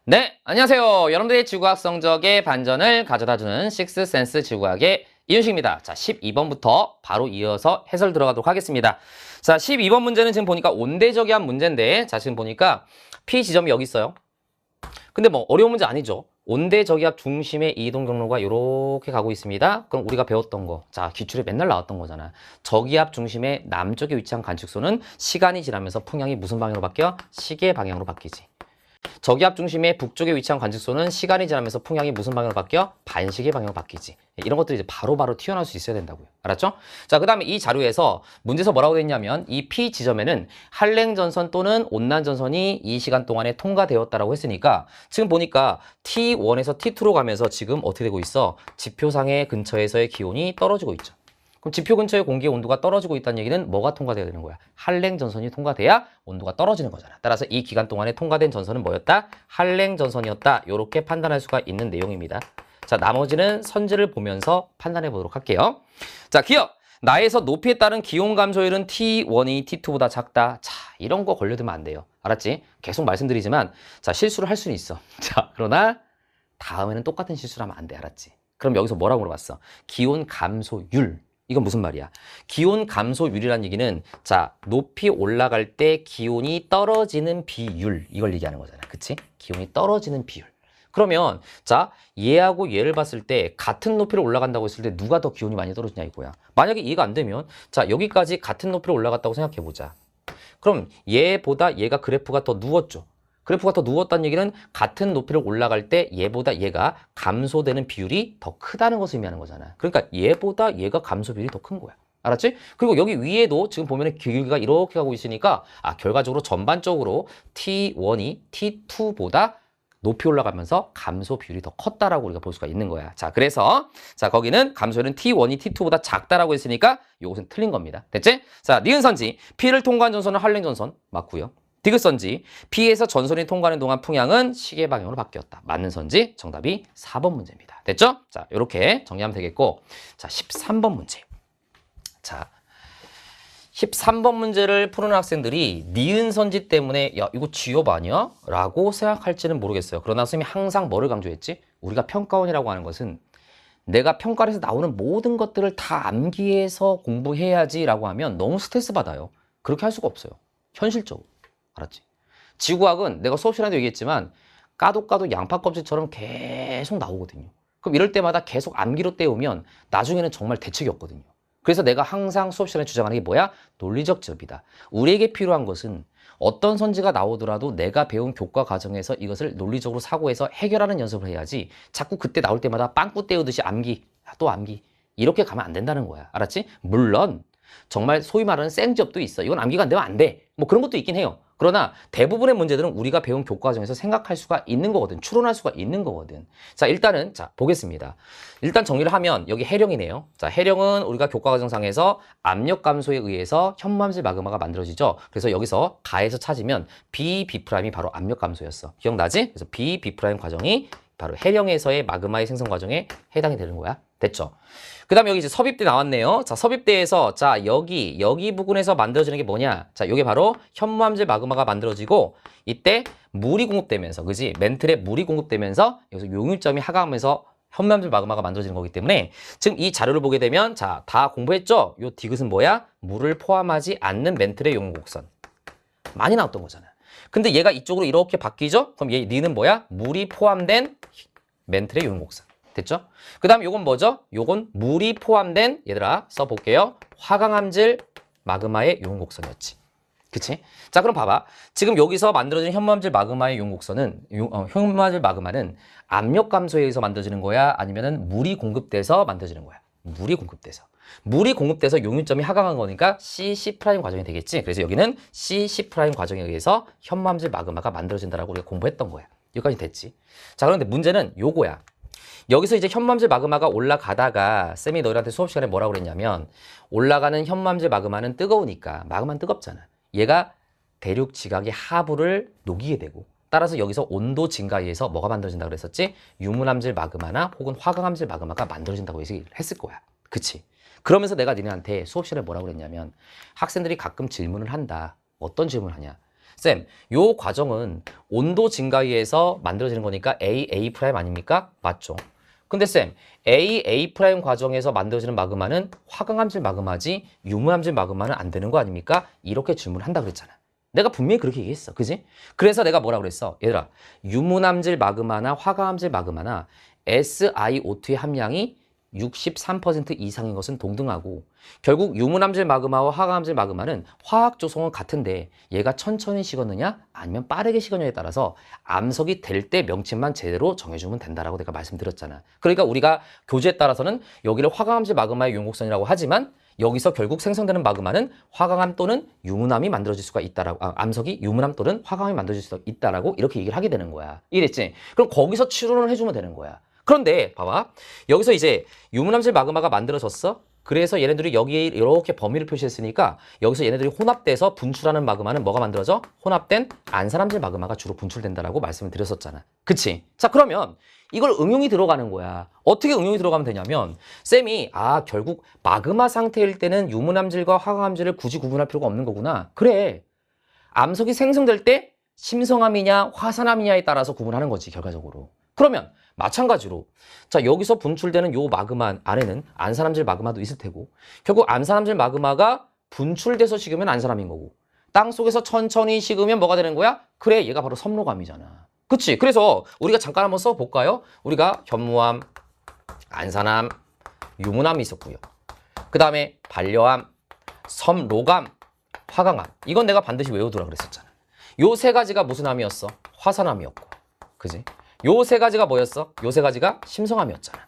네, 안녕하세요. 여러분들의 지구과학 성적의 반전을 가져다주는 식스센스 지구과학의 이윤식입니다. 자, 12번부터 바로 이어서 해설 들어가도록 하겠습니다. 자, 12번 문제는 지금 보니까 온대적이한 문제인데, 자, 지금 보니까 P 지점이 여기 있어요. 근데 뭐 어려운 문제 아니죠. 온대저기압 중심의 이동 경로가 이렇게 가고 있습니다. 그럼 우리가 배웠던 거, 자, 기출에 맨날 나왔던 거잖아. 저기압 중심의 남쪽에 위치한 관측소는 시간이 지나면서 풍향이 무슨 방향으로 바뀌어? 시계 방향으로 바뀌지. 저기압 중심의 북쪽에 위치한 관측소는 시간이 지나면서 풍향이 무슨 방향으로 바뀌어? 반시계 방향으로 바뀌지. 이런 것들이 이제 바로바로 튀어나올 수 있어야 된다고요. 알았죠? 자, 그 다음에 이 자료에서 문제에서 뭐라고 했냐면 이 P 지점에는 한랭전선 또는 온난전선이 이 시간 동안에 통과되었다라고 했으니까 지금 보니까 T1에서 T2로 가면서 지금 어떻게 되고 있어? 지표상의 근처에서의 기온이 떨어지고 있죠. 그럼 지표 근처의 공기의 온도가 떨어지고 있다는 얘기는 뭐가 통과돼야 되는 거야? 한랭전선이 통과돼야 온도가 떨어지는 거잖아. 따라서 이 기간 동안에 통과된 전선은 뭐였다? 한랭전선이었다. 이렇게 판단할 수가 있는 내용입니다. 자, 나머지는 선지를 보면서 판단해 보도록 할게요. 자, 기억! 나에서 높이에 따른 기온 감소율은 T1이 T2보다 작다. 자, 이런 거 걸려두면 안 돼요. 알았지? 계속 말씀드리지만 자, 실수를 할 수는 있어. 자, 그러나 다음에는 똑같은 실수를 하면 안 돼. 알았지? 그럼 여기서 뭐라고 물어봤어? 기온 감소율. 이건 무슨 말이야? 기온 감소율이라는 얘기는 자, 높이 올라갈 때 기온이 떨어지는 비율 이걸 얘기하는 거잖아. 그치? 기온이 떨어지는 비율. 그러면 자, 얘하고 얘를 봤을 때 같은 높이로 올라간다고 했을 때 누가 더 기온이 많이 떨어지냐 이거야. 만약에 이해가 안 되면 자, 여기까지 같은 높이로 올라갔다고 생각해 보자. 그럼 얘보다 얘가 그래프가 더 누웠죠. 그래프가 더 누웠다는 얘기는 같은 높이를 올라갈 때 얘보다 얘가 감소되는 비율이 더 크다는 것을 의미하는 거잖아. 그러니까 얘보다 얘가 감소 비율이 더 큰 거야. 알았지? 그리고 여기 위에도 지금 보면은 길이가 이렇게 가고 있으니까 결과적으로 전반적으로 T1이 T2보다 높이 올라가면서 감소 비율이 더 컸다라고 우리가 볼 수가 있는 거야. 자, 그래서 자, 거기는 감소율은 T1이 T2보다 작다라고 했으니까 이것은 틀린 겁니다. 됐지? 자, 니은선지 P를 통과한 전선은 한랭전선 맞고요. 디귿선지 P에서 전선이 통과하는 동안 풍향은 시계 방향으로 바뀌었다. 맞는 선지 정답이 4번 문제입니다. 됐죠? 자, 이렇게 정리하면 되겠고 자, 13번 문제. 자, 13번 문제를 푸는 학생들이 니은 선지 때문에 야, 이거 지엽 아니야? 라고 생각할지는 모르겠어요. 그러나 선생님이 항상 뭐를 강조했지? 우리가 평가원이라고 하는 것은 내가 평가를 해서 나오는 모든 것들을 다 암기해서 공부해야지 라고 하면 너무 스트레스 받아요. 그렇게 할 수가 없어요. 현실적으로. 알았지? 지구학은 내가 수업 시간에도 얘기했지만 까도 양파 껍질처럼 계속 나오거든요. 그럼 이럴 때마다 계속 암기로 때우면 나중에는 정말 대책이 없거든요. 그래서 내가 항상 수업 시간에 주장하는 게 뭐야? 논리적 지엽이다. 우리에게 필요한 것은 어떤 선지가 나오더라도 내가 배운 교과 과정에서 이것을 논리적으로 사고해서 해결하는 연습을 해야지 자꾸 그때 나올 때마다 빵꾸 때우듯이 암기, 또 암기 이렇게 가면 안 된다는 거야. 알았지? 물론 정말 소위 말하는 생지엽도 있어. 이건 암기가 안 되면 안 돼. 뭐 그런 것도 있긴 해요. 그러나 대부분의 문제들은 우리가 배운 교과 과정에서 생각할 수가 있는 거거든. 추론할 수가 있는 거거든. 자, 일단은 자, 보겠습니다. 일단 정리를 하면 여기 해령이네요. 자, 해령은 우리가 교과 과정상에서 압력 감소에 의해서 현무암질 마그마가 만들어지죠. 그래서 여기서 가에서 찾으면 BB'이 바로 압력 감소였어. 기억나지? 그래서 BB' 과정이 바로 해령에서의 마그마의 생성 과정에 해당이 되는 거야. 됐죠? 그 다음에 여기 이제 섭입대 나왔네요. 자, 섭입대에서 자, 여기 부근에서 만들어지는 게 뭐냐? 자, 이게 바로 현무암질 마그마가 만들어지고 이때 물이 공급되면서, 그지? 멘틀에 물이 공급되면서 여기서 용유점이 하강하면서 현무암질 마그마가 만들어지는 거기 때문에 지금 이 자료를 보게 되면 자, 다 공부했죠? 요 디귿은 뭐야? 물을 포함하지 않는 멘틀의 용곡선. 많이 나왔던 거잖아. 근데 얘가 이쪽으로 이렇게 바뀌죠? 그럼 얘 니는 뭐야? 물이 포함된 멘틀의 용곡선. 됐죠? 그 다음 요건 뭐죠? 요건 물이 포함된 얘들아 써볼게요. 화강암질 마그마의 용곡선이었지. 그치? 자, 그럼 봐봐. 지금 여기서 만들어진 현무암질 마그마의 용곡선은 현무암질 마그마는 압력 감소에 의해서 만들어지는 거야? 아니면은 물이 공급돼서 만들어지는 거야? 물이 공급돼서. 물이 공급돼서 용유점이 하강한 거니까 CC' 과정이 되겠지. 그래서 여기는 CC' 과정에 의해서 현무암질 마그마가 만들어진다라고 우리가 공부했던 거야. 여기까지 됐지. 자, 그런데 문제는 요거야. 여기서 이제 현무암질 마그마가 올라가다가 쌤이 너희한테 수업 시간에 뭐라고 그랬냐면 올라가는 현무암질 마그마는 뜨거우니까 마그마는 뜨겁잖아. 얘가 대륙 지각의 하부를 녹이게 되고 따라서 여기서 온도 증가에 의해서 뭐가 만들어진다고 그랬었지? 유문암질 마그마나 혹은 화강암질 마그마가 만들어진다고 얘기를 했을 거야. 그치? 그러면서 내가 니네한테 수업 시간에 뭐라고 그랬냐면 학생들이 가끔 질문을 한다. 어떤 질문을 하냐? 쌤, 요 과정은 온도 증가에 의해서 만들어지는 거니까 A 프라임 아닙니까? 맞죠. 근데 쌤, A 프라임 과정에서 만들어지는 마그마는 화강암질 마그마지 유무암질 마그마는 안 되는 거 아닙니까? 이렇게 질문을 한다 그랬잖아. 내가 분명히 그렇게 얘기했어. 그지? 그래서 내가 뭐라 그랬어? 얘들아, 유문암질 마그마나 화강암질 마그마나 SiO2의 함량이 63% 이상인 것은 동등하고 결국 유문암질 마그마와 화강암질 마그마는 화학 조성은 같은데 얘가 천천히 식었느냐 아니면 빠르게 식었느냐에 따라서 암석이 될 때 명칭만 제대로 정해주면 된다라고 내가 말씀드렸잖아. 그러니까 우리가 교재에 따라서는 여기를 화강암질 마그마의 용곡선이라고 하지만 여기서 결국 생성되는 마그마는 화강암 또는 유문암이 만들어질 수가 있다라고, 암석이 유문암 또는 화강암이 만들어질 수가 있다라고 이렇게 얘기를 하게 되는 거야. 이해됐지? 그럼 거기서 추론을 해주면 되는 거야. 그런데 봐봐, 여기서 이제 유문암질 마그마가 만들어졌어. 그래서 얘네들이 여기에 이렇게 범위를 표시했으니까 여기서 얘네들이 혼합돼서 분출하는 마그마는 뭐가 만들어져? 혼합된 안산암질 마그마가 주로 분출된다라고 말씀을 드렸었잖아. 그치? 자, 그러면 이걸 응용이 들어가는 거야. 어떻게 응용이 들어가면 되냐면 쌤이 결국 마그마 상태일 때는 유문암질과 화강암질을 굳이 구분할 필요가 없는 거구나. 그래. 암석이 생성될 때 심성암이냐 화산암이냐에 따라서 구분하는 거지, 결과적으로. 그러면 마찬가지로 자, 여기서 분출되는 요 마그마 안에는 안산암질 마그마도 있을 테고 결국 안산암질 마그마가 분출돼서 식으면 안산암인 거고 땅속에서 천천히 식으면 뭐가 되는 거야? 그래, 얘가 바로 섭로감이잖아. 그치? 그래서 우리가 잠깐 한번 써볼까요? 우리가 현무암, 안산암, 유문암이 있었고요. 그 다음에 반려암, 섭로감, 화강암. 이건 내가 반드시 외우두라 그랬었잖아. 요 세 가지가 무슨 암이었어? 화산암이었고. 그지? 요 세 가지가 뭐였어? 요 세 가지가 심성암이었잖아.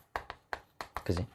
그지?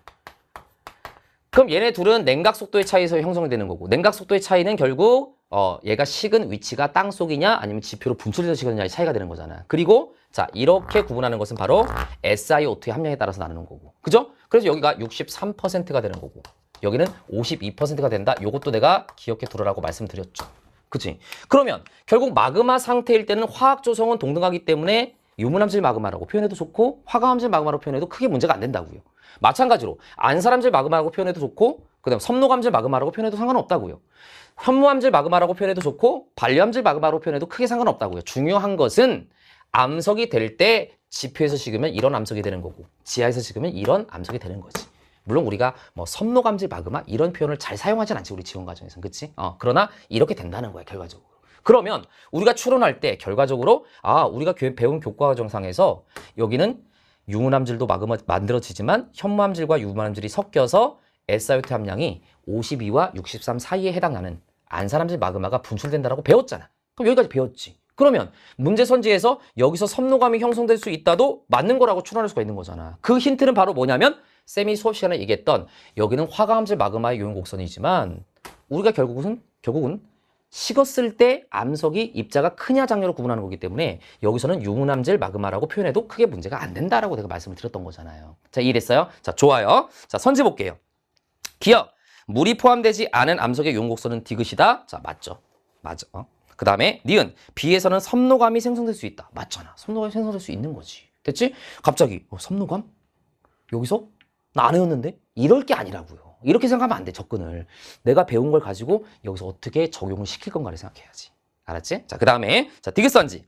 그럼 얘네 둘은 냉각 속도의 차이에서 형성되는 거고 냉각 속도의 차이는 결국 얘가 식은 위치가 땅속이냐 아니면 지표로 분출돼서 식었느냐의 차이가 되는 거잖아. 그리고 자, 이렇게 구분하는 것은 바로 SiO2의 함량에 따라서 나누는 거고. 그죠? 그래서 여기가 63%가 되는 거고 여기는 52%가 된다. 요것도 내가 기억해 두라라고 말씀드렸죠. 그치? 그러면 결국 마그마 상태일 때는 화학 조성은 동등하기 때문에 유문암질 마그마라고 표현해도 좋고 화강암질 마그마라고 표현해도 크게 문제가 안 된다고요. 마찬가지로 안산암질 마그마라고 표현해도 좋고 그다음 섭록암질 마그마라고 표현해도 상관없다고요. 현무암질 마그마라고 표현해도 좋고 반려암질 마그마라고 표현해도 크게 상관없다고요. 중요한 것은 암석이 될 때 지표에서 식으면 이런 암석이 되는 거고 지하에서 식으면 이런 암석이 되는 거지. 물론 우리가 뭐 섭록암질 마그마 이런 표현을 잘 사용하진 않지, 우리 지원 과정에서는. 그치? 그러나 이렇게 된다는 거야, 결과적으로. 그러면 우리가 추론할 때 결과적으로 우리가 배운 교과 과정상에서 여기는 유문암질도 마그마 만들어지지만 현무암질과 유문암질이 섞여서 SiO2 함량이 52와 63 사이에 해당하는 안산암질 마그마가 분출된다라고 배웠잖아. 그럼 여기까지 배웠지. 그러면 문제 선지에서 여기서 섭로감이 형성될 수 있다도 맞는 거라고 추론할 수가 있는 거잖아. 그 힌트는 바로 뭐냐면 쌤이 수업 시간에 얘기했던 여기는 화강암질 마그마의 요용 곡선이지만 우리가 결국은 식었을 때 암석이 입자가 크냐 작냐로 구분하는 거기 때문에 여기서는 유문암질 마그마라고 표현해도 크게 문제가 안 된다라고 내가 말씀을 드렸던 거잖아요. 자, 이해됐어요? 자, 좋아요. 자, 선지 볼게요. 기억. 물이 포함되지 않은 암석의 용곡선은 디귿이다. 자, 맞죠? 맞아. 그 다음에 니은. 비에서는 섭로감이 생성될 수 있다. 맞잖아. 섭로감이 생성될 수 있는 거지. 됐지? 갑자기 섭로감? 여기서? 나 안 외웠는데? 이럴 게 아니라고요. 이렇게 생각하면 안 돼, 접근을. 내가 배운 걸 가지고 여기서 어떻게 적용을 시킬 건가를 생각해야지. 알았지? 자, 그 다음에 자, 디귿선지.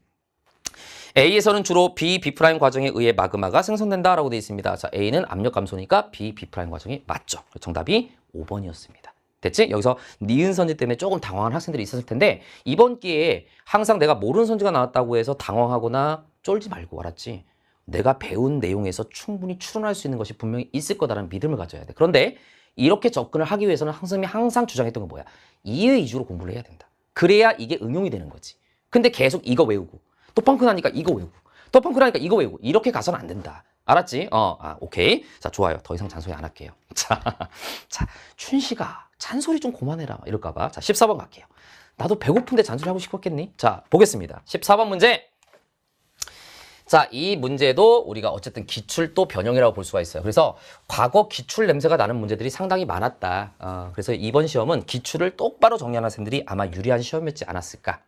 A에서는 주로 B, B' 과정에 의해 마그마가 생성된다라고 되어 있습니다. 자, A는 압력 감소니까 B, B' 과정이 맞죠. 정답이 5번이었습니다. 됐지? 여기서 니은 선지 때문에 조금 당황한 학생들이 있었을 텐데 이번 기회에 항상 내가 모르는 선지가 나왔다고 해서 당황하거나 쫄지 말고, 알았지? 내가 배운 내용에서 충분히 추론할 수 있는 것이 분명히 있을 거다라는 믿음을 가져야 돼. 그런데 이렇게 접근을 하기 위해서는 선생님이 항상 주장했던 건 뭐야? 이해 위주로 공부를 해야 된다. 그래야 이게 응용이 되는 거지. 근데 계속 이거 외우고 또 펑크 나니까 이거 외우고 또 펑크 나니까 이거 외우고 이렇게 가서는 안 된다. 알았지? 오케이. 자, 좋아요. 더 이상 잔소리 안 할게요. 자, 춘식아 잔소리 좀 그만해라 이럴까 봐. 자, 14번 갈게요. 나도 배고픈데 잔소리 하고 싶었겠니? 자, 보겠습니다. 14번 문제. 자, 이 문제도 우리가 어쨌든 기출도 변형이라고 볼 수가 있어요. 그래서 과거 기출 냄새가 나는 문제들이 상당히 많았다. 그래서 이번 시험은 기출을 똑바로 정리하는 학생들이 아마 유리한 시험이었지 않았을까.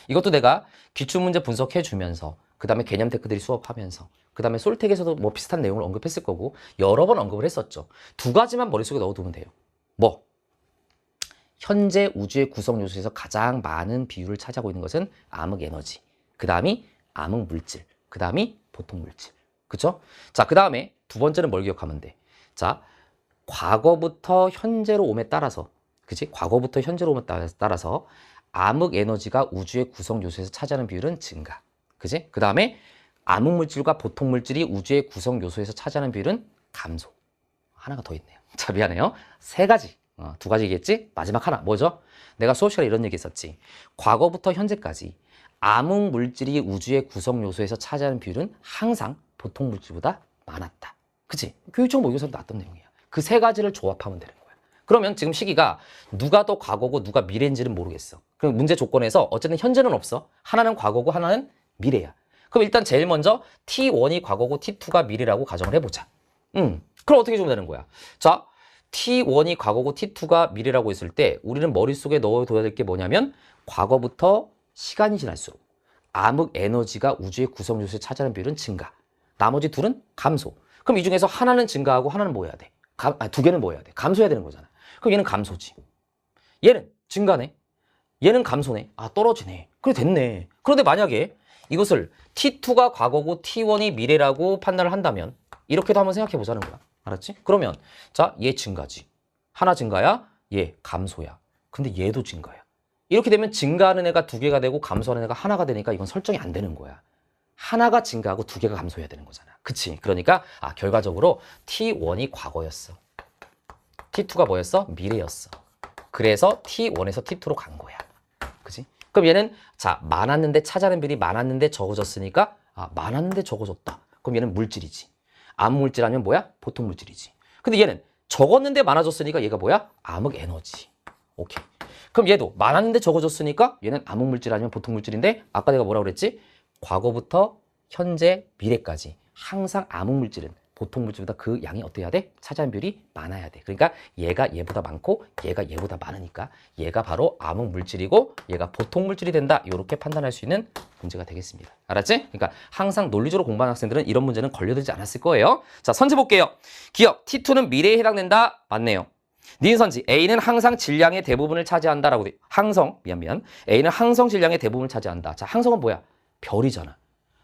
이것도 내가 기출 문제 분석해 주면서 그 다음에 개념 테크들이 수업하면서 그 다음에 솔텍에서도 뭐 비슷한 내용을 언급했을 거고 여러 번 언급을 했었죠. 두 가지만 머릿속에 넣어두면 돼요. 뭐? 현재 우주의 구성 요소에서 가장 많은 비율을 차지하고 있는 것은 암흑 에너지, 그 다음이 암흑 물질, 그 다음이 보통 물질. 그쵸? 자, 그 다음에 두 번째는 뭘 기억하면 돼? 자, 과거부터 현재로 옴에 따라서, 그치? 과거부터 현재로 옴에 따라서 암흑 에너지가 우주의 구성 요소에서 차지하는 비율은 증가. 그치? 그 다음에 암흑 물질과 보통 물질이 우주의 구성 요소에서 차지하는 비율은 감소. 하나가 더 있네요. 자, 미안해요. 세 가지. 두 가지겠지? 마지막 하나. 뭐죠? 내가 수업 시간에 이런 얘기 했었지. 과거부터 현재까지 암흑 물질이 우주의 구성 요소에서 차지하는 비율은 항상 보통 물질보다 많았다. 그치? 교육청 모의고사도 나왔던 내용이야. 그 세 가지를 조합하면 되는 거야. 그러면 지금 시기가 누가 더 과거고 누가 미래인지는 모르겠어. 그럼 문제 조건에서 어쨌든 현재는 없어. 하나는 과거고 하나는 미래야. 그럼 일단 제일 먼저 T1이 과거고 T2가 미래라고 가정을 해보자. 그럼 어떻게 주면 되는 거야? 자, T1이 과거고 T2가 미래라고 했을 때 우리는 머릿속에 넣어둬야 될 게 뭐냐면 과거부터 시간이 지날수록 암흑 에너지가 우주의 구성 요소에 차지하는 비율은 증가. 나머지 둘은 감소. 그럼 이 중에서 하나는 증가하고 하나는 뭐 해야 돼? 두 개는 뭐 해야 돼? 감소해야 되는 거잖아. 그럼 얘는 감소지. 얘는 증가네. 얘는 감소네. 아, 떨어지네. 그래, 됐네. 그런데 만약에 이것을 T2가 과거고 T1이 미래라고 판단을 한다면 이렇게도 한번 생각해 보자는 거야. 알았지? 그러면 자, 얘 증가지. 하나 증가야, 얘 감소야. 근데 얘도 증가야. 이렇게 되면 증가하는 애가 두 개가 되고 감소하는 애가 하나가 되니까 이건 설정이 안 되는 거야. 하나가 증가하고 두 개가 감소해야 되는 거잖아. 그치? 그러니까 결과적으로 T1이 과거였어. T2가 뭐였어? 미래였어. 그래서 T1에서 T2로 간 거야. 그치? 그럼 얘는 자, 많았는데 차지하는 비율이 많았는데 적어졌으니까 많았는데 적어졌다. 그럼 얘는 물질이지. 암흑 물질 아니면 뭐야? 보통 물질이지. 근데 얘는 적었는데 많아졌으니까 얘가 뭐야? 암흑 에너지. 오케이. 그럼 얘도 많았는데 적어졌으니까 얘는 암흑 물질 아니면 보통 물질인데 아까 내가 뭐라고 그랬지? 과거부터 현재 미래까지 항상 암흑 물질은 보통 물질보다 그 양이 어때야 돼? 차지하는 비율이 많아야 돼. 그러니까 얘가 얘보다 많고 얘가 얘보다 많으니까 얘가 바로 암흑 물질이고 얘가 보통 물질이 된다. 이렇게 판단할 수 있는 문제가 되겠습니다. 알았지? 그러니까 항상 논리적으로 공부하는 학생들은 이런 문제는 걸려들지 않았을 거예요. 자, 선지 볼게요. 기억 T2는 미래에 해당된다. 맞네요. 니은 선지 A는 항상 질량의 대부분을 차지한다라고 돼. 미안. A는 항성 질량의 대부분을 차지한다. 자, 항성은 뭐야? 별이잖아.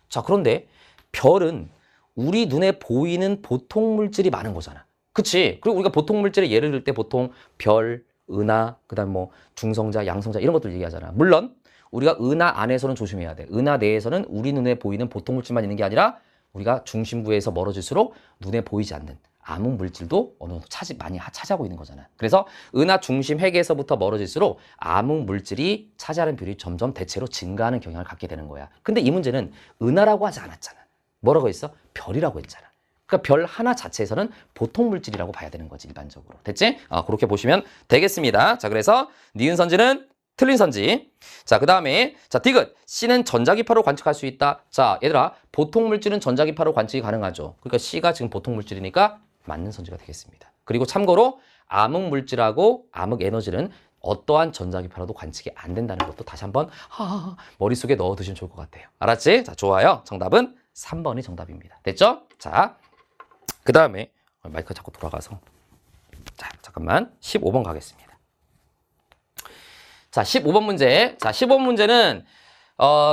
자, 그런데 별은 우리 눈에 보이는 보통 물질이 많은 거잖아. 그치? 그리고 우리가 보통 물질의 예를 들 때 보통 별, 은하, 그 다음 뭐 중성자, 양성자 이런 것들 얘기하잖아. 물론 우리가 은하 안에서는 조심해야 돼. 은하 내에서는 우리 눈에 보이는 보통 물질만 있는 게 아니라 우리가 중심부에서 멀어질수록 눈에 보이지 않는 암흑 물질도 어느 정도 많이 차지하고 있는 거잖아. 그래서 은하 중심 핵에서부터 멀어질수록 암흑 물질이 차지하는 비율이 점점 대체로 증가하는 경향을 갖게 되는 거야. 근데 이 문제는 은하라고 하지 않았잖아. 뭐라고 했어? 별이라고 했잖아. 그러니까 별 하나 자체에서는 보통 물질이라고 봐야 되는 거지, 일반적으로. 됐지? 그렇게 보시면 되겠습니다. 자, 그래서 니은 선지는 틀린 선지. 자, 그 다음에 자, 디귿. C는 전자기파로 관측할 수 있다. 자, 얘들아, 보통 물질은 전자기파로 관측이 가능하죠. 그러니까 C가 지금 보통 물질이니까 맞는 선지가 되겠습니다. 그리고 참고로 암흑 물질하고 암흑 에너지는 어떠한 전자기파로도 관측이 안 된다는 것도 다시 한번 머릿속에 넣어두시면 좋을 것 같아요. 알았지? 자, 좋아요. 정답은 3번이 정답입니다. 됐죠? 자, 그 다음에 마이크가 자꾸 돌아가서 자, 잠깐만 15번 가겠습니다. 자, 15번 문제. 자, 15번 문제는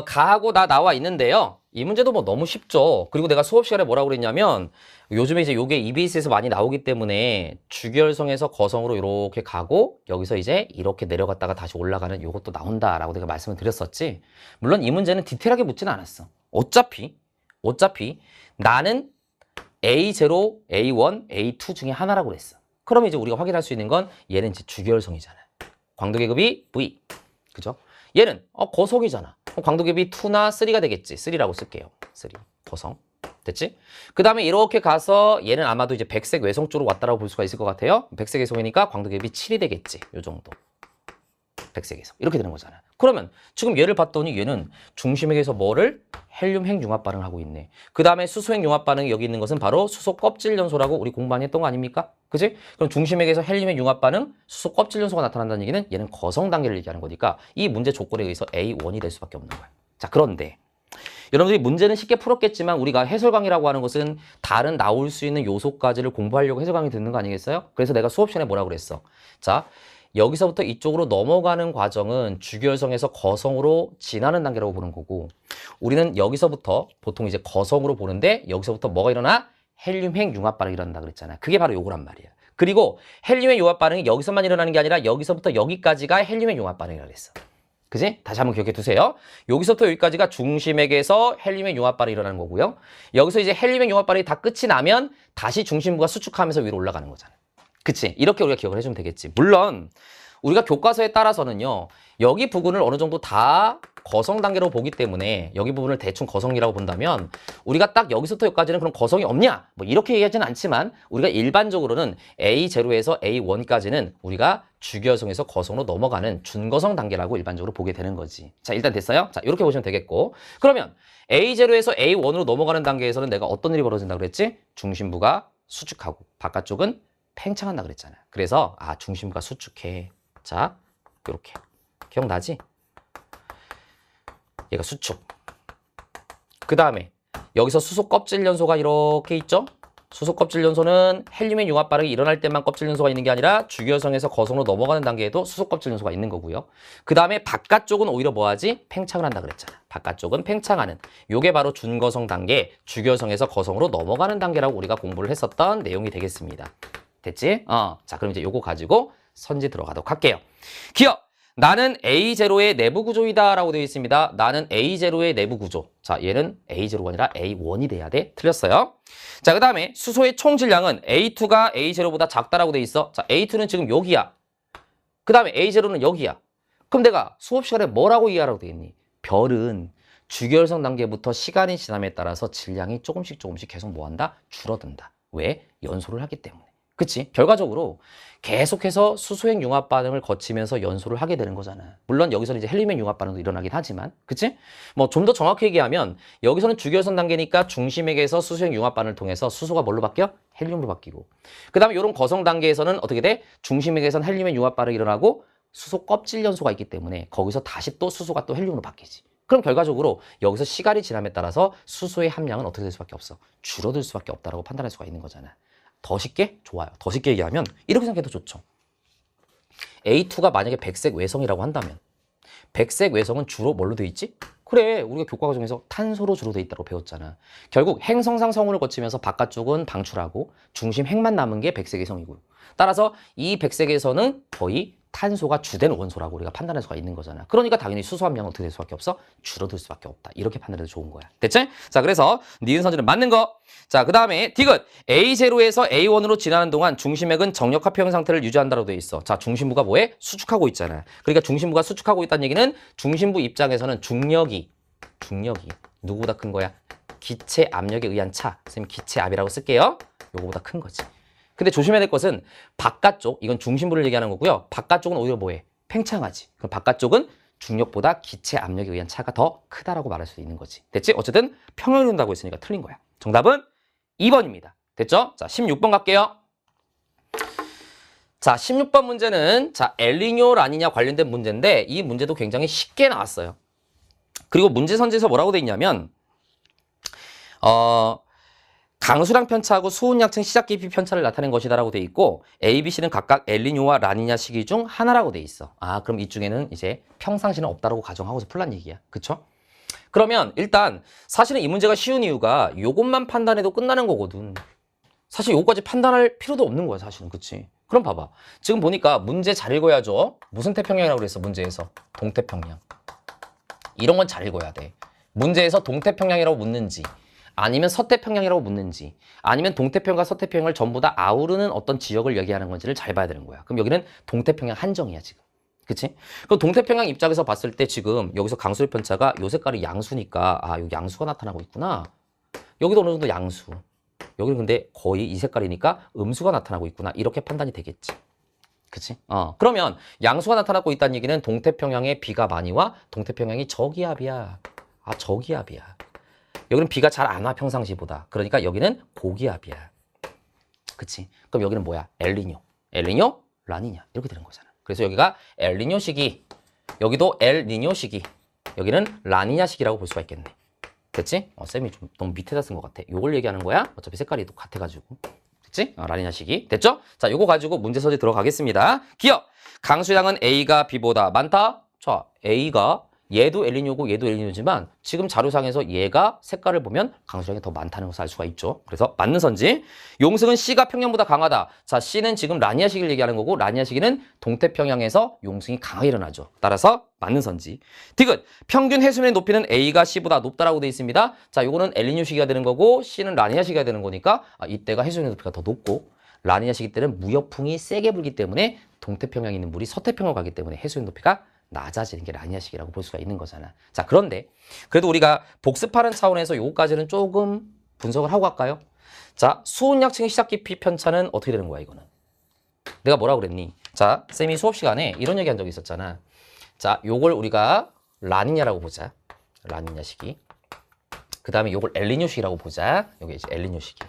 가하고 나와 있는데요. 이 문제도 뭐 너무 쉽죠. 그리고 내가 수업 시간에 뭐라고 그랬냐면 요즘에 이제 요게 EBS에서 많이 나오기 때문에 주결성에서 거성으로 이렇게 가고 여기서 이제 이렇게 내려갔다가 다시 올라가는 요것도 나온다라고 내가 말씀을 드렸었지. 물론 이 문제는 디테일하게 묻지는 않았어. 어차피 나는 A0, A1, A2 중에 하나라고 그랬어. 그러면 이제 우리가 확인할 수 있는 건 얘는 이제 주결성이잖아. 광도계급이 V. 그죠? 얘는 거성이잖아. 광도계급이 2나 3가 되겠지. 3라고 쓸게요. 3. 거성. 됐지? 그 다음에 이렇게 가서 얘는 아마도 이제 백색 외성 쪽으로 왔다라고 볼 수가 있을 것 같아요. 백색 외성이니까 광도계급이 7이 되겠지. 요 정도. 백색에서. 이렇게 되는 거잖아. 그러면 지금 얘를 봤더니 얘는 중심핵에서 뭐를? 헬륨핵 융합 반응을 하고 있네. 그 다음에 수소핵 융합 반응이 여기 있는 것은 바로 수소 껍질 연소라고 우리 공부 많이 했던 거 아닙니까? 그지? 그럼 중심핵에서 헬륨핵 융합 반응, 수소 껍질 연소가 나타난다는 얘기는 얘는 거성 단계를 얘기하는 거니까 이 문제 조건에 의해서 A1이 될 수밖에 없는 거야. 자, 그런데 여러분들이 문제는 쉽게 풀었겠지만 우리가 해설 강의라고 하는 것은 다른 나올 수 있는 요소까지를 공부하려고 해설 강의 듣는 거 아니겠어요? 그래서 내가 수업 시간에 뭐라고 그랬어? 자, 여기서부터 이쪽으로 넘어가는 과정은 주결성에서 거성으로 지나는 단계라고 보는 거고 우리는 여기서부터 보통 이제 거성으로 보는데 여기서부터 뭐가 일어나? 헬륨핵 융합 반응이 일어난다 그랬잖아요. 그게 바로 요거란 말이야. 그리고 헬륨핵 융합 반응이 여기서만 일어나는 게 아니라 여기서부터 여기까지가 헬륨핵 융합 반응이라고 그랬어. 그지? 다시 한번 기억해 두세요. 여기서부터 여기까지가 중심핵에서 헬륨핵 융합 반응이 일어나는 거고요. 여기서 이제 헬륨핵 융합 반응이 다 끝이 나면 다시 중심부가 수축하면서 위로 올라가는 거잖아. 그치? 이렇게 우리가 기억을 해주면 되겠지. 물론 우리가 교과서에 따라서는요. 여기 부분을 어느 정도 다 거성 단계로 보기 때문에 여기 부분을 대충 거성이라고 본다면 우리가 딱 여기서부터 여기까지는 그럼 거성이 없냐? 뭐 이렇게 얘기하지는 않지만 우리가 일반적으로는 A0에서 A1까지는 우리가 주결성에서 거성으로 넘어가는 준거성 단계라고 일반적으로 보게 되는 거지. 자, 일단 됐어요? 자, 이렇게 보시면 되겠고. 그러면 A0에서 A1으로 넘어가는 단계에서는 내가 어떤 일이 벌어진다고 그랬지? 중심부가 수축하고 바깥쪽은 팽창한다 그랬잖아. 그래서 중심부가 수축해. 자, 이렇게 기억나지? 얘가 수축. 그 다음에 여기서 수소 껍질 연소가 이렇게 있죠? 수소 껍질 연소는 헬륨의 융합 반응이 일어날 때만 껍질 연소가 있는 게 아니라 주결성에서 거성으로 넘어가는 단계에도 수소 껍질 연소가 있는 거고요. 그 다음에 바깥쪽은 오히려 뭐하지? 팽창을 한다 그랬잖아. 바깥쪽은 팽창하는. 요게 바로 준거성 단계, 주결성에서 거성으로 넘어가는 단계라고 우리가 공부를 했었던 내용이 되겠습니다. 됐지? 자, 그럼 이제 요거 가지고 선지 들어가도록 할게요. 기억! 나는 A0의 내부 구조이다 라고 되어 있습니다. 나는 A0의 내부 구조. 자, 얘는 A0가 아니라 A1이 돼야 돼. 틀렸어요. 자, 그 다음에 수소의 총 질량은 A2가 A0보다 작다라고 되어 있어. 자, A2는 지금 여기야. 그 다음에 A0는 여기야. 그럼 내가 수업 시간에 뭐라고 이해하라고 되어 있니? 별은 주결성 단계부터 시간이 지남에 따라서 질량이 조금씩 계속 뭐한다? 줄어든다. 왜? 연소를 하기 때문에. 그치? 결과적으로 계속해서 수소핵 융합 반응을 거치면서 연소를 하게 되는 거잖아. 물론 여기서는 이제 헬륨핵 융합 반응도 일어나긴 하지만, 그치? 뭐 좀 더 정확히 얘기하면 여기서는 주결성 단계니까 중심핵에서 수소핵 융합 반응을 통해서 수소가 뭘로 바뀌어? 헬륨으로 바뀌고. 그 다음에 이런 거성 단계에서는 어떻게 돼? 중심핵에서는 헬륨핵 융합 반응이 일어나고 수소 껍질 연소가 있기 때문에 거기서 다시 또 수소가 또 헬륨으로 바뀌지. 그럼 결과적으로 여기서 시간이 지남에 따라서 수소의 함량은 어떻게 될 수밖에 없어? 줄어들 수밖에 없다라고 판단할 수가 있는 거잖아. 더 쉽게? 좋아요. 더 쉽게 얘기하면 이렇게 생각해도 좋죠. A2가 만약에 백색 외성이라고 한다면 백색 외성은 주로 뭘로 돼 있지? 그래, 우리가 교과 과정에서 탄소로 주로 돼 있다고 배웠잖아. 결국 행성상 성운을 거치면서 바깥쪽은 방출하고 중심 핵만 남은 게 백색 외성이고요. 따라서 이 백색 외성은 거의 탄소가 주된 원소라고 우리가 판단할 수가 있는 거잖아. 그러니까 당연히 수소 함량은 어떻게 될 수밖에 없어? 줄어들 수밖에 없다. 이렇게 판단해도 좋은 거야. 됐지? 자, 그래서 니은 선지는 맞는 거. 자, 그 다음에 디귿. A0에서 A1으로 지나는 동안 중심핵은 정력합형 상태를 유지한다고 되어 있어. 자, 중심부가 뭐해? 수축하고 있잖아. 그러니까 중심부가 수축하고 있다는 얘기는 중심부 입장에서는 중력이 누구보다 큰 거야? 기체 압력에 의한 차. 선생님 기체압이라고 쓸게요. 요거보다 큰 거지. 근데 조심해야 될 것은 바깥쪽, 이건 중심부를 얘기하는 거고요. 바깥쪽은 오히려 뭐해? 팽창하지. 그럼 바깥쪽은 중력보다 기체 압력에 의한 차가 더 크다라고 말할 수 있는 거지. 됐지? 어쨌든 평형을 이룬다고 했으니까 틀린 거야. 정답은 2번입니다. 됐죠? 자, 16번 갈게요. 자, 16번 문제는 엘니뇨 라니냐 관련된 문제인데 이 문제도 굉장히 쉽게 나왔어요. 그리고 문제 선지에서 뭐라고 돼 있냐면 강수량 편차하고 수온약층 시작 깊이 편차를 나타낸 것이다라고 돼 있고 A, B, C는 각각 엘니뇨와 라니냐 시기 중 하나라고 돼 있어. 그럼 이 중에는 이제 평상시는 없다라고 가정하고서 풀란 얘기야. 그쵸? 그러면 일단 사실은 이 문제가 쉬운 이유가 요것만 판단해도 끝나는 거거든. 사실 요거까지 판단할 필요도 없는 거야, 사실은. 그치? 그럼 봐봐. 지금 보니까 문제 잘 읽어야죠. 무슨 태평양이라고 그랬어, 문제에서? 동태평양. 이런 건 잘 읽어야 돼. 문제에서 동태평양이라고 묻는지 아니면 서태평양이라고 묻는지 아니면 동태평양과 서태평양을 전부 다 아우르는 어떤 지역을 얘기하는 건지를 잘 봐야 되는 거야. 그럼 여기는 동태평양 한정이야, 지금. 그치? 그럼 동태평양 입장에서 봤을 때 지금 여기서 강수의 편차가 요 색깔이 양수니까 여기 양수가 나타나고 있구나. 여기도 어느 정도 양수. 여기는 근데 거의 이 색깔이니까 음수가 나타나고 있구나. 이렇게 판단이 되겠지. 그치? 그러면 양수가 나타나고 있다는 얘기는 동태평양에 비가 많이 와? 동태평양이 저기압이야. 저기압이야. 여기는 비가 잘 안 와, 평상시보다. 그러니까 여기는 고기압이야. 그치? 그럼 여기는 뭐야? 엘니뇨, 라니냐. 이렇게 되는 거잖아. 그래서 여기가 엘니뇨 시기, 여기도 엘니뇨 시기, 여기는 라니냐 시기라고 볼 수가 있겠네. 됐지? 쌤이 좀 너무 밑에다 쓴 것 같아. 요걸 얘기하는 거야? 어차피 색깔이 똑같아가지고. 됐지? 라니냐식이. 됐죠? 자, 요거 가지고 문제 서재 들어가겠습니다. 기억! 강수량은 A가 B보다 많다? 자, A가 얘도 엘니뇨고 얘도 엘니뇨지만 지금 자료상에서 얘가 색깔을 보면 강수량이 더 많다는 것을 알 수가 있죠. 그래서 맞는 선지. 용승은 C가 평년보다 강하다. 자, C는 지금 라니냐 시기를 얘기하는 거고 라니냐 시기는 동태평양에서 용승이 강하게 일어나죠. 따라서 맞는 선지. 디귿. 평균 해수면의 높이는 A가 C보다 높다라고 되어 있습니다. 자, 요거는 엘니뇨 시기가 되는 거고 C는 라니냐 시기가 되는 거니까 이때가 해수면의 높이가 더 높고 라니냐 시기 때는 무역풍이 세게 불기 때문에 동태평양에 있는 물이 서태평양으로 가기 때문에 해수면 높이가 낮아지는 게 라니냐 시기라고 볼 수가 있는 거잖아. 자, 그런데 그래도 우리가 복습하는 차원에서 요거까지는 조금 분석을 하고 갈까요? 자, 수온약층의 시작 깊이 편차는 어떻게 되는 거야, 이거는? 내가 뭐라고 그랬니? 자, 쌤이 수업 시간에 이런 얘기 한 적이 있었잖아. 자, 요걸 우리가 라니냐라고 보자. 라니냐 시기. 그 다음에 요걸 엘니뇨 시기라고 보자. 여기 이제 엘니뇨 시기.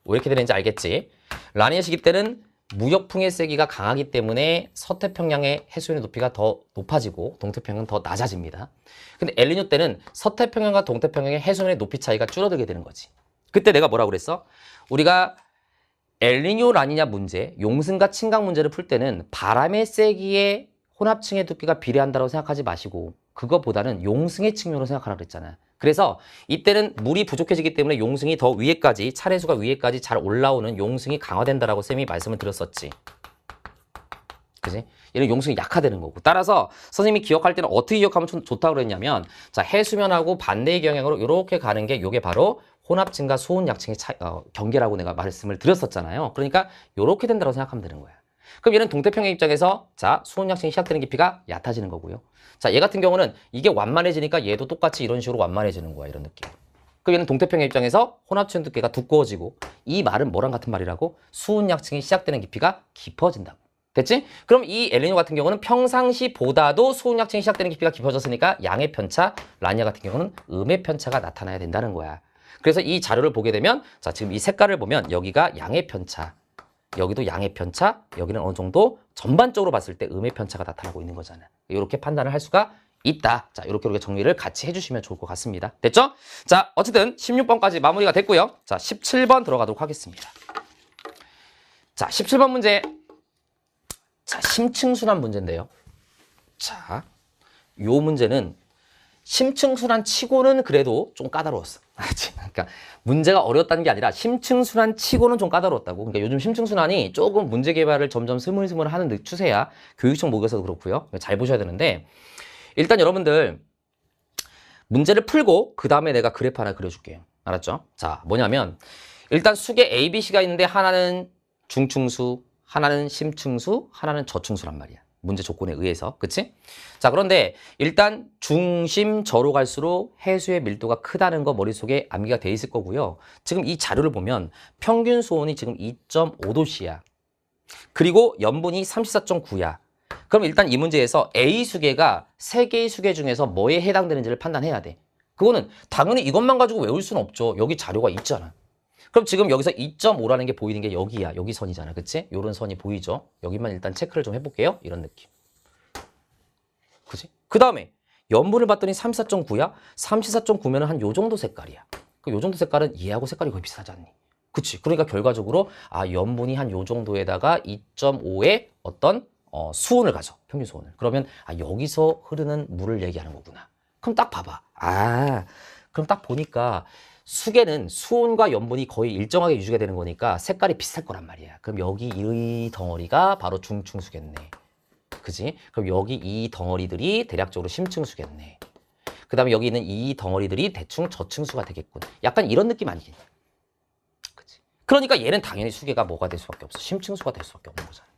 왜 이렇게 되는지 알겠지? 라니냐 시기 때는 무역풍의 세기가 강하기 때문에 서태평양의 해수면의 높이가 더 높아지고 동태평양은 더 낮아집니다. 근데 엘니뇨 때는 서태평양과 동태평양의 해수면의 높이 차이가 줄어들게 되는 거지. 그때 내가 뭐라고 그랬어? 우리가 엘니뇨 라니냐 문제, 용승과 침강 문제를 풀 때는 바람의 세기에 혼합층의 두께가 비례한다고 생각하지 마시고 그거보다는 용승의 측면으로 생각하라고 그랬잖아. 그래서 이때는 물이 부족해지기 때문에 용승이 더 위에까지, 차례수가 위에까지 잘 올라오는 용승이 강화된다라고 쌤이 말씀을 드렸었지. 그지? 얘는 용승이 약화되는 거고. 따라서 선생님이 기억할 때는 어떻게 기억하면 좋다고 그랬냐면 자, 해수면하고 반대의 경향으로 이렇게 가는 게 이게 바로 혼합층과 수온약층의 경계라고 내가 말씀을 드렸었잖아요. 그러니까 이렇게 된다고 생각하면 되는 거야. 그럼 얘는 동태평양 입장에서 자, 수온약층이 시작되는 깊이가 얕아지는 거고요. 자, 얘 같은 경우는 이게 완만해지니까 얘도 똑같이 이런 식으로 완만해지는 거야. 이런 느낌. 그럼 얘는 동태평양 입장에서 혼합층 두께가 두꺼워지고 이 말은 뭐랑 같은 말이라고? 수온약층이 시작되는 깊이가 깊어진다고. 됐지? 그럼 이 엘니뇨 같은 경우는 평상시보다도 수온약층이 시작되는 깊이가 깊어졌으니까 양의 편차, 라니냐 같은 경우는 음의 편차가 나타나야 된다는 거야. 그래서 이 자료를 보게 되면 자, 지금 이 색깔을 보면 여기가 양의 편차, 여기도 양의 편차, 여기는 어느 정도 전반적으로 봤을 때 음의 편차가 나타나고 있는 거잖아. 이렇게 판단을 할 수가 있다. 자, 이렇게 정리를 같이 해주시면 좋을 것 같습니다. 됐죠? 자, 어쨌든 16번까지 마무리가 됐고요. 자, 17번 들어가도록 하겠습니다. 자, 17번 문제. 자, 심층순환 문제인데요. 자, 요 문제는 심층순환 치고는 그래도 좀 까다로웠어. 그러니까 문제가 어려웠다는 게 아니라 심층순환 치고는 좀 까다로웠다고. 그러니까 요즘 심층순환이 조금 문제 개발을 점점 스물스물 하는 추세야. 교육청 목에서도 그렇고요. 잘 보셔야 되는데 일단 여러분들 문제를 풀고 그 다음에 내가 그래프 하나 그려줄게요. 알았죠? 자, 뭐냐면 일단 수계 A, B, C가 있는데 하나는 중층수, 하나는 심층수, 하나는 저층수란 말이야. 문제 조건에 의해서. 그치? 자, 그런데 일단 중심저로 갈수록 해수의 밀도가 크다는 거 머릿속에 암기가 돼 있을 거고요. 지금 이 자료를 보면 평균 수온이 지금 2.5도씨야. 그리고 염분이 34.9야. 그럼 일단 이 문제에서 A 수계가 3개의 수계 중에서 뭐에 해당되는지를 판단해야 돼. 그거는 당연히 이것만 가지고 외울 수는 없죠. 여기 자료가 있잖아. 그럼 지금 여기서 2.5라는 게 보이는 게 여기야. 여기 선이잖아. 그치? 요런 선이 보이죠? 여기만 일단 체크를 좀 해볼게요. 이런 느낌. 그치? 그 다음에 염분을 봤더니 34.9야? 34.9면 한 요 정도 색깔이야. 그 요 정도 색깔은 얘하고 색깔이 거의 비슷하지 않니? 그치? 그러니까 결과적으로 염분이 한 요 정도에다가 2.5의 어떤 수온을 가져. 평균 수온을. 그러면 여기서 흐르는 물을 얘기하는 거구나. 그럼 딱 봐봐. 그럼 딱 보니까 수계는 수온과 염분이 거의 일정하게 유지가 되는 거니까 색깔이 비슷할 거란 말이야. 그럼 여기 이 덩어리가 바로 중층수겠네. 그지? 그럼 여기 이 덩어리들이 대략적으로 심층수겠네. 그 다음에 여기 있는 이 덩어리들이 대충 저층수가 되겠군. 약간 이런 느낌 아니겠냐? 그치? 그러니까 얘는 당연히 수계가 뭐가 될 수밖에 없어. 심층수가 될 수밖에 없는 거잖아.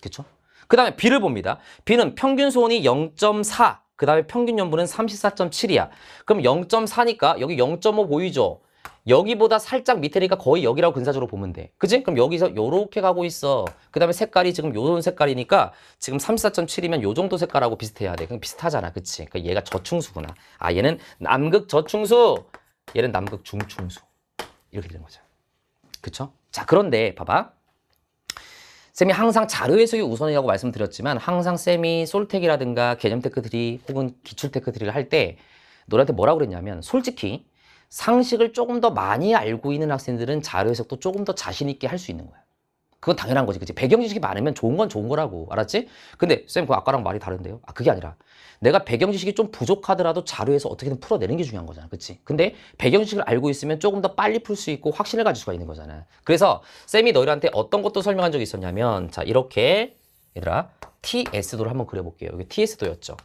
그쵸? 그 다음에 B를 봅니다. B는 평균 수온이 0.4. 그 다음에 평균 염분은 34.7이야. 그럼 0.4니까 여기 0.5 보이죠? 여기보다 살짝 밑에니까 거의 여기라고 근사적으로 보면 돼. 그치? 그럼 여기서 요렇게 가고 있어. 그 다음에 색깔이 지금 요런 색깔이니까 지금 34.7이면 요 정도 색깔하고 비슷해야 돼. 그럼 비슷하잖아. 그치? 그러니까 얘가 저층수구나. 얘는 남극 저층수. 얘는 남극 중층수. 이렇게 되는 거죠. 그쵸? 자, 그런데 봐봐. 쌤이 항상 자료 해석이 우선이라고 말씀드렸지만 항상 쌤이 솔텍이라든가 개념 테크트리 혹은 기출 테크트리를 할 때 너희한테 뭐라고 그랬냐면 솔직히 상식을 조금 더 많이 알고 있는 학생들은 자료 해석도 조금 더 자신 있게 할 수 있는 거야. 그건 당연한 거지, 그치? 배경 지식이 많으면 좋은 건 좋은 거라고, 알았지? 근데 쌤, 그거 아까랑 말이 다른데요? 아, 그게 아니라 내가 배경 지식이 좀 부족하더라도 자료에서 어떻게든 풀어내는 게 중요한 거잖아, 그치? 근데 배경 지식을 알고 있으면 조금 더 빨리 풀 수 있고 확신을 가질 수가 있는 거잖아. 그래서 쌤이 너희한테 어떤 것도 설명한 적이 있었냐면, 자, 이렇게 얘들아 TS도를 한번 그려볼게요. 여기 TS도였죠.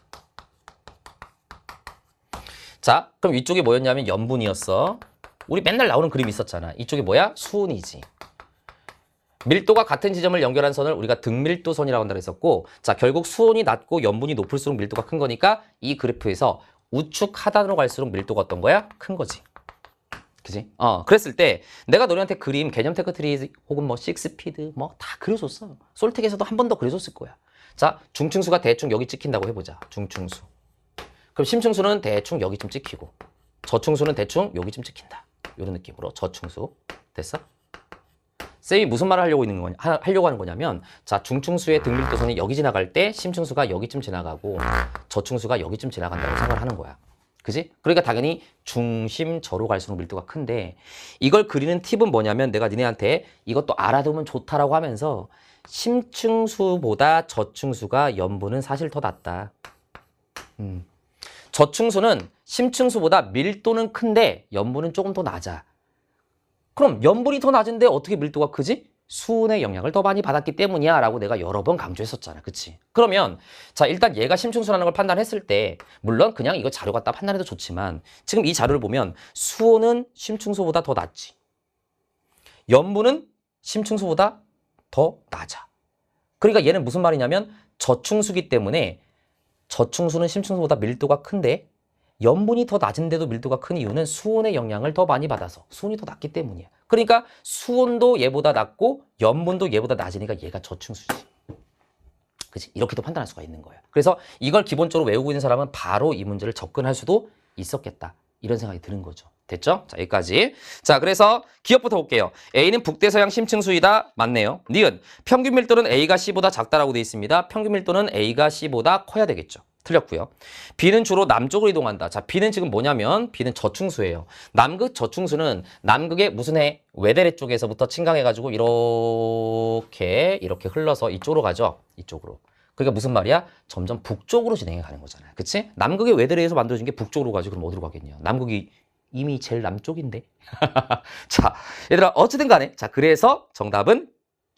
자, 그럼 위쪽이 뭐였냐면 염분이었어. 우리 맨날 나오는 그림이 있었잖아. 이쪽이 뭐야? 수은이지. 밀도가 같은 지점을 연결한 선을 우리가 등밀도선이라고 한다고 했었고, 자, 결국 수온이 낮고 염분이 높을수록 밀도가 큰 거니까 이 그래프에서 우측 하단으로 갈수록 밀도가 어떤 거야? 큰 거지. 그지? 그랬을 때 내가 너네한테 그림, 개념 테크트리 혹은 뭐 식스피드 뭐 다 그려줬어. 솔텍에서도 한 번 더 그려줬을 거야. 자, 중층수가 대충 여기 찍힌다고 해보자. 중층수. 그럼 심층수는 대충 여기쯤 찍히고, 저층수는 대충 여기쯤 찍힌다. 이런 느낌으로 저층수. 됐어? 쌤이 무슨 말을 하려고 하는 거냐면, 자, 중층수의 등밀도선이 여기 지나갈 때 심층수가 여기쯤 지나가고 저층수가 여기쯤 지나간다고 생각을 하는 거야. 그지? 그러니까 당연히 중심저로 갈수록 밀도가 큰데, 이걸 그리는 팁은 뭐냐면 내가 니네한테 이것도 알아두면 좋다라고 하면서 심층수보다 저층수가 염분은 사실 더 낫다. 저층수는 심층수보다 밀도는 큰데 염분은 조금 더 낮아. 그럼 염분이 더 낮은데 어떻게 밀도가 크지? 수은의 영향을 더 많이 받았기 때문이야 라고 내가 여러 번 강조했었잖아. 그치? 그러면 자, 일단 얘가 심층수라는 걸 판단했을 때, 물론 그냥 이거 자료 갖다 판단해도 좋지만 지금 이 자료를 보면 수은은 심층수보다 더 낮지, 염분은 심층수보다 더 낮아. 그러니까 얘는 무슨 말이냐면 저층수기 때문에 저층수는 심층수보다 밀도가 큰데 염분이 더 낮은데도 밀도가 큰 이유는 수온의 영향을 더 많이 받아서, 수온이 더 낮기 때문이야. 그러니까 수온도 얘보다 낮고 염분도 얘보다 낮으니까 얘가 저층수지. 그치? 이렇게도 판단할 수가 있는 거야. 그래서 이걸 기본적으로 외우고 있는 사람은 바로 이 문제를 접근할 수도 있었겠다, 이런 생각이 드는 거죠. 됐죠? 자, 여기까지. 자, 그래서 기억부터 볼게요. A는 북대서양 심층수이다. 맞네요. 니은 평균 밀도는 A가 C보다 작다라고 되어 있습니다. 평균 밀도는 A가 C보다 커야 되겠죠. 틀렸고요. B는 주로 남쪽으로 이동한다. 자, B는 지금 뭐냐면 B는 저층수예요. 남극 저층수는 남극의 무슨 해? 외대래 쪽에서부터 침강해가지고 이렇게 흘러서 이쪽으로 가죠. 이쪽으로. 그러니까 무슨 말이야? 점점 북쪽으로 진행해 가는 거잖아요. 그치? 남극의 외대래에서 만들어진 게 북쪽으로 가지. 그럼 어디로 가겠냐? 남극이 이미 제일 남쪽인데. 자, 얘들아 어쨌든 간에, 자, 그래서 정답은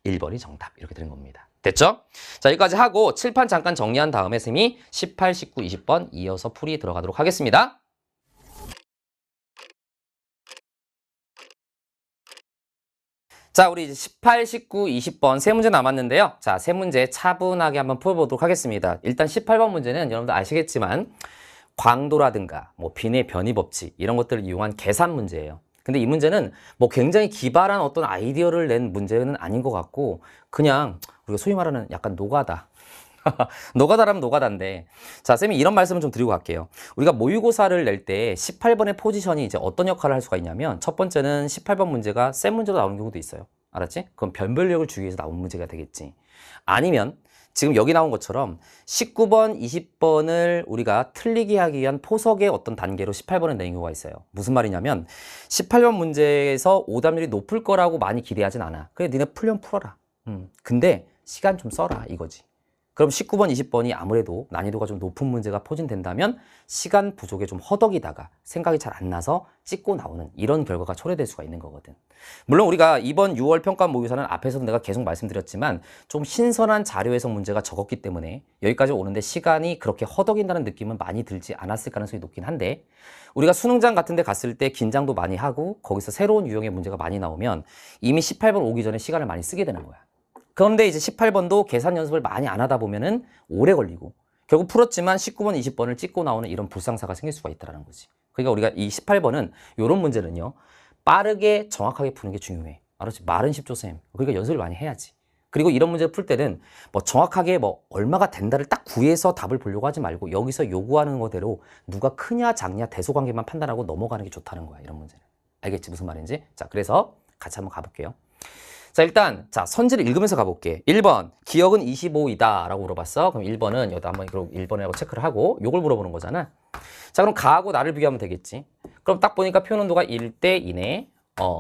1번이 정답, 이렇게 되는 겁니다. 됐죠? 자, 여기까지 하고 칠판 잠깐 정리한 다음에 쌤이 18, 19, 20번 이어서 풀이 들어가도록 하겠습니다. 자, 우리 이제 18, 19, 20번 세 문제 남았는데요. 자, 세 문제 차분하게 한번 풀어보도록 하겠습니다. 일단 18번 문제는 여러분들 아시겠지만 광도라든가 뭐 빈의 변이 법칙 이런 것들을 이용한 계산 문제예요. 근데 이 문제는 뭐 굉장히 기발한 어떤 아이디어를 낸 문제는 아닌 것 같고, 그냥 우리가 소위 말하는 약간 노가다. 노가다라면 노가다인데, 자, 쌤이 이런 말씀을 좀 드리고 갈게요. 우리가 모의고사를 낼 때 18번의 포지션이 이제 어떤 역할을 할 수가 있냐면, 첫 번째는 18번 문제가 쌤 문제로 나오는 경우도 있어요. 알았지? 그럼 변별력을 주기 위해서 나온 문제가 되겠지. 아니면 지금 여기 나온 것처럼 19번, 20번을 우리가 틀리게 하기 위한 포석의 어떤 단계로 18번을 내는 경우가 있어요. 무슨 말이냐면 18번 문제에서 오답률이 높을 거라고 많이 기대하진 않아. 그래, 니네 풀면 풀어라. 근데 시간 좀 써라, 이거지. 그럼 19번, 20번이 아무래도 난이도가 좀 높은 문제가 포진된다면 시간 부족에 좀 허덕이다가 생각이 잘 안 나서 찍고 나오는 이런 결과가 초래될 수가 있는 거거든. 물론 우리가 이번 6월 평가 모의고사는 앞에서도 내가 계속 말씀드렸지만 좀 신선한 자료 해석 문제가 적었기 때문에 여기까지 오는데 시간이 그렇게 허덕인다는 느낌은 많이 들지 않았을 가능성이 높긴 한데, 우리가 수능장 같은 데 갔을 때 긴장도 많이 하고 거기서 새로운 유형의 문제가 많이 나오면 이미 18번 오기 전에 시간을 많이 쓰게 되는 거야. 그런데 이제 18번도 계산 연습을 많이 안 하다 보면은 오래 걸리고 결국 풀었지만 19번, 20번을 찍고 나오는 이런 불상사가 생길 수가 있다는 거지. 그러니까 우리가 이 18번은 이런 문제는요, 빠르게 정확하게 푸는 게 중요해. 알았지? 말은 10조 쌤. 그러니까 연습을 많이 해야지. 그리고 이런 문제를 풀 때는 뭐 정확하게 뭐 얼마가 된다를 딱 구해서 답을 보려고 하지 말고 여기서 요구하는 거대로 누가 크냐 작냐 대소관계만 판단하고 넘어가는 게 좋다는 거야, 이런 문제는. 알겠지? 무슨 말인지? 자, 그래서 같이 한번 가볼게요. 자, 일단 자 선지를 읽으면서 가볼게. 1번 기억은 25이다 라고 물어봤어. 그럼 1번은 여기다 한번 1번이라고 체크를 하고 요걸 물어보는 거잖아. 자, 그럼 가하고 나를 비교하면 되겠지. 그럼 딱 보니까 표현 온도가 1대 2네.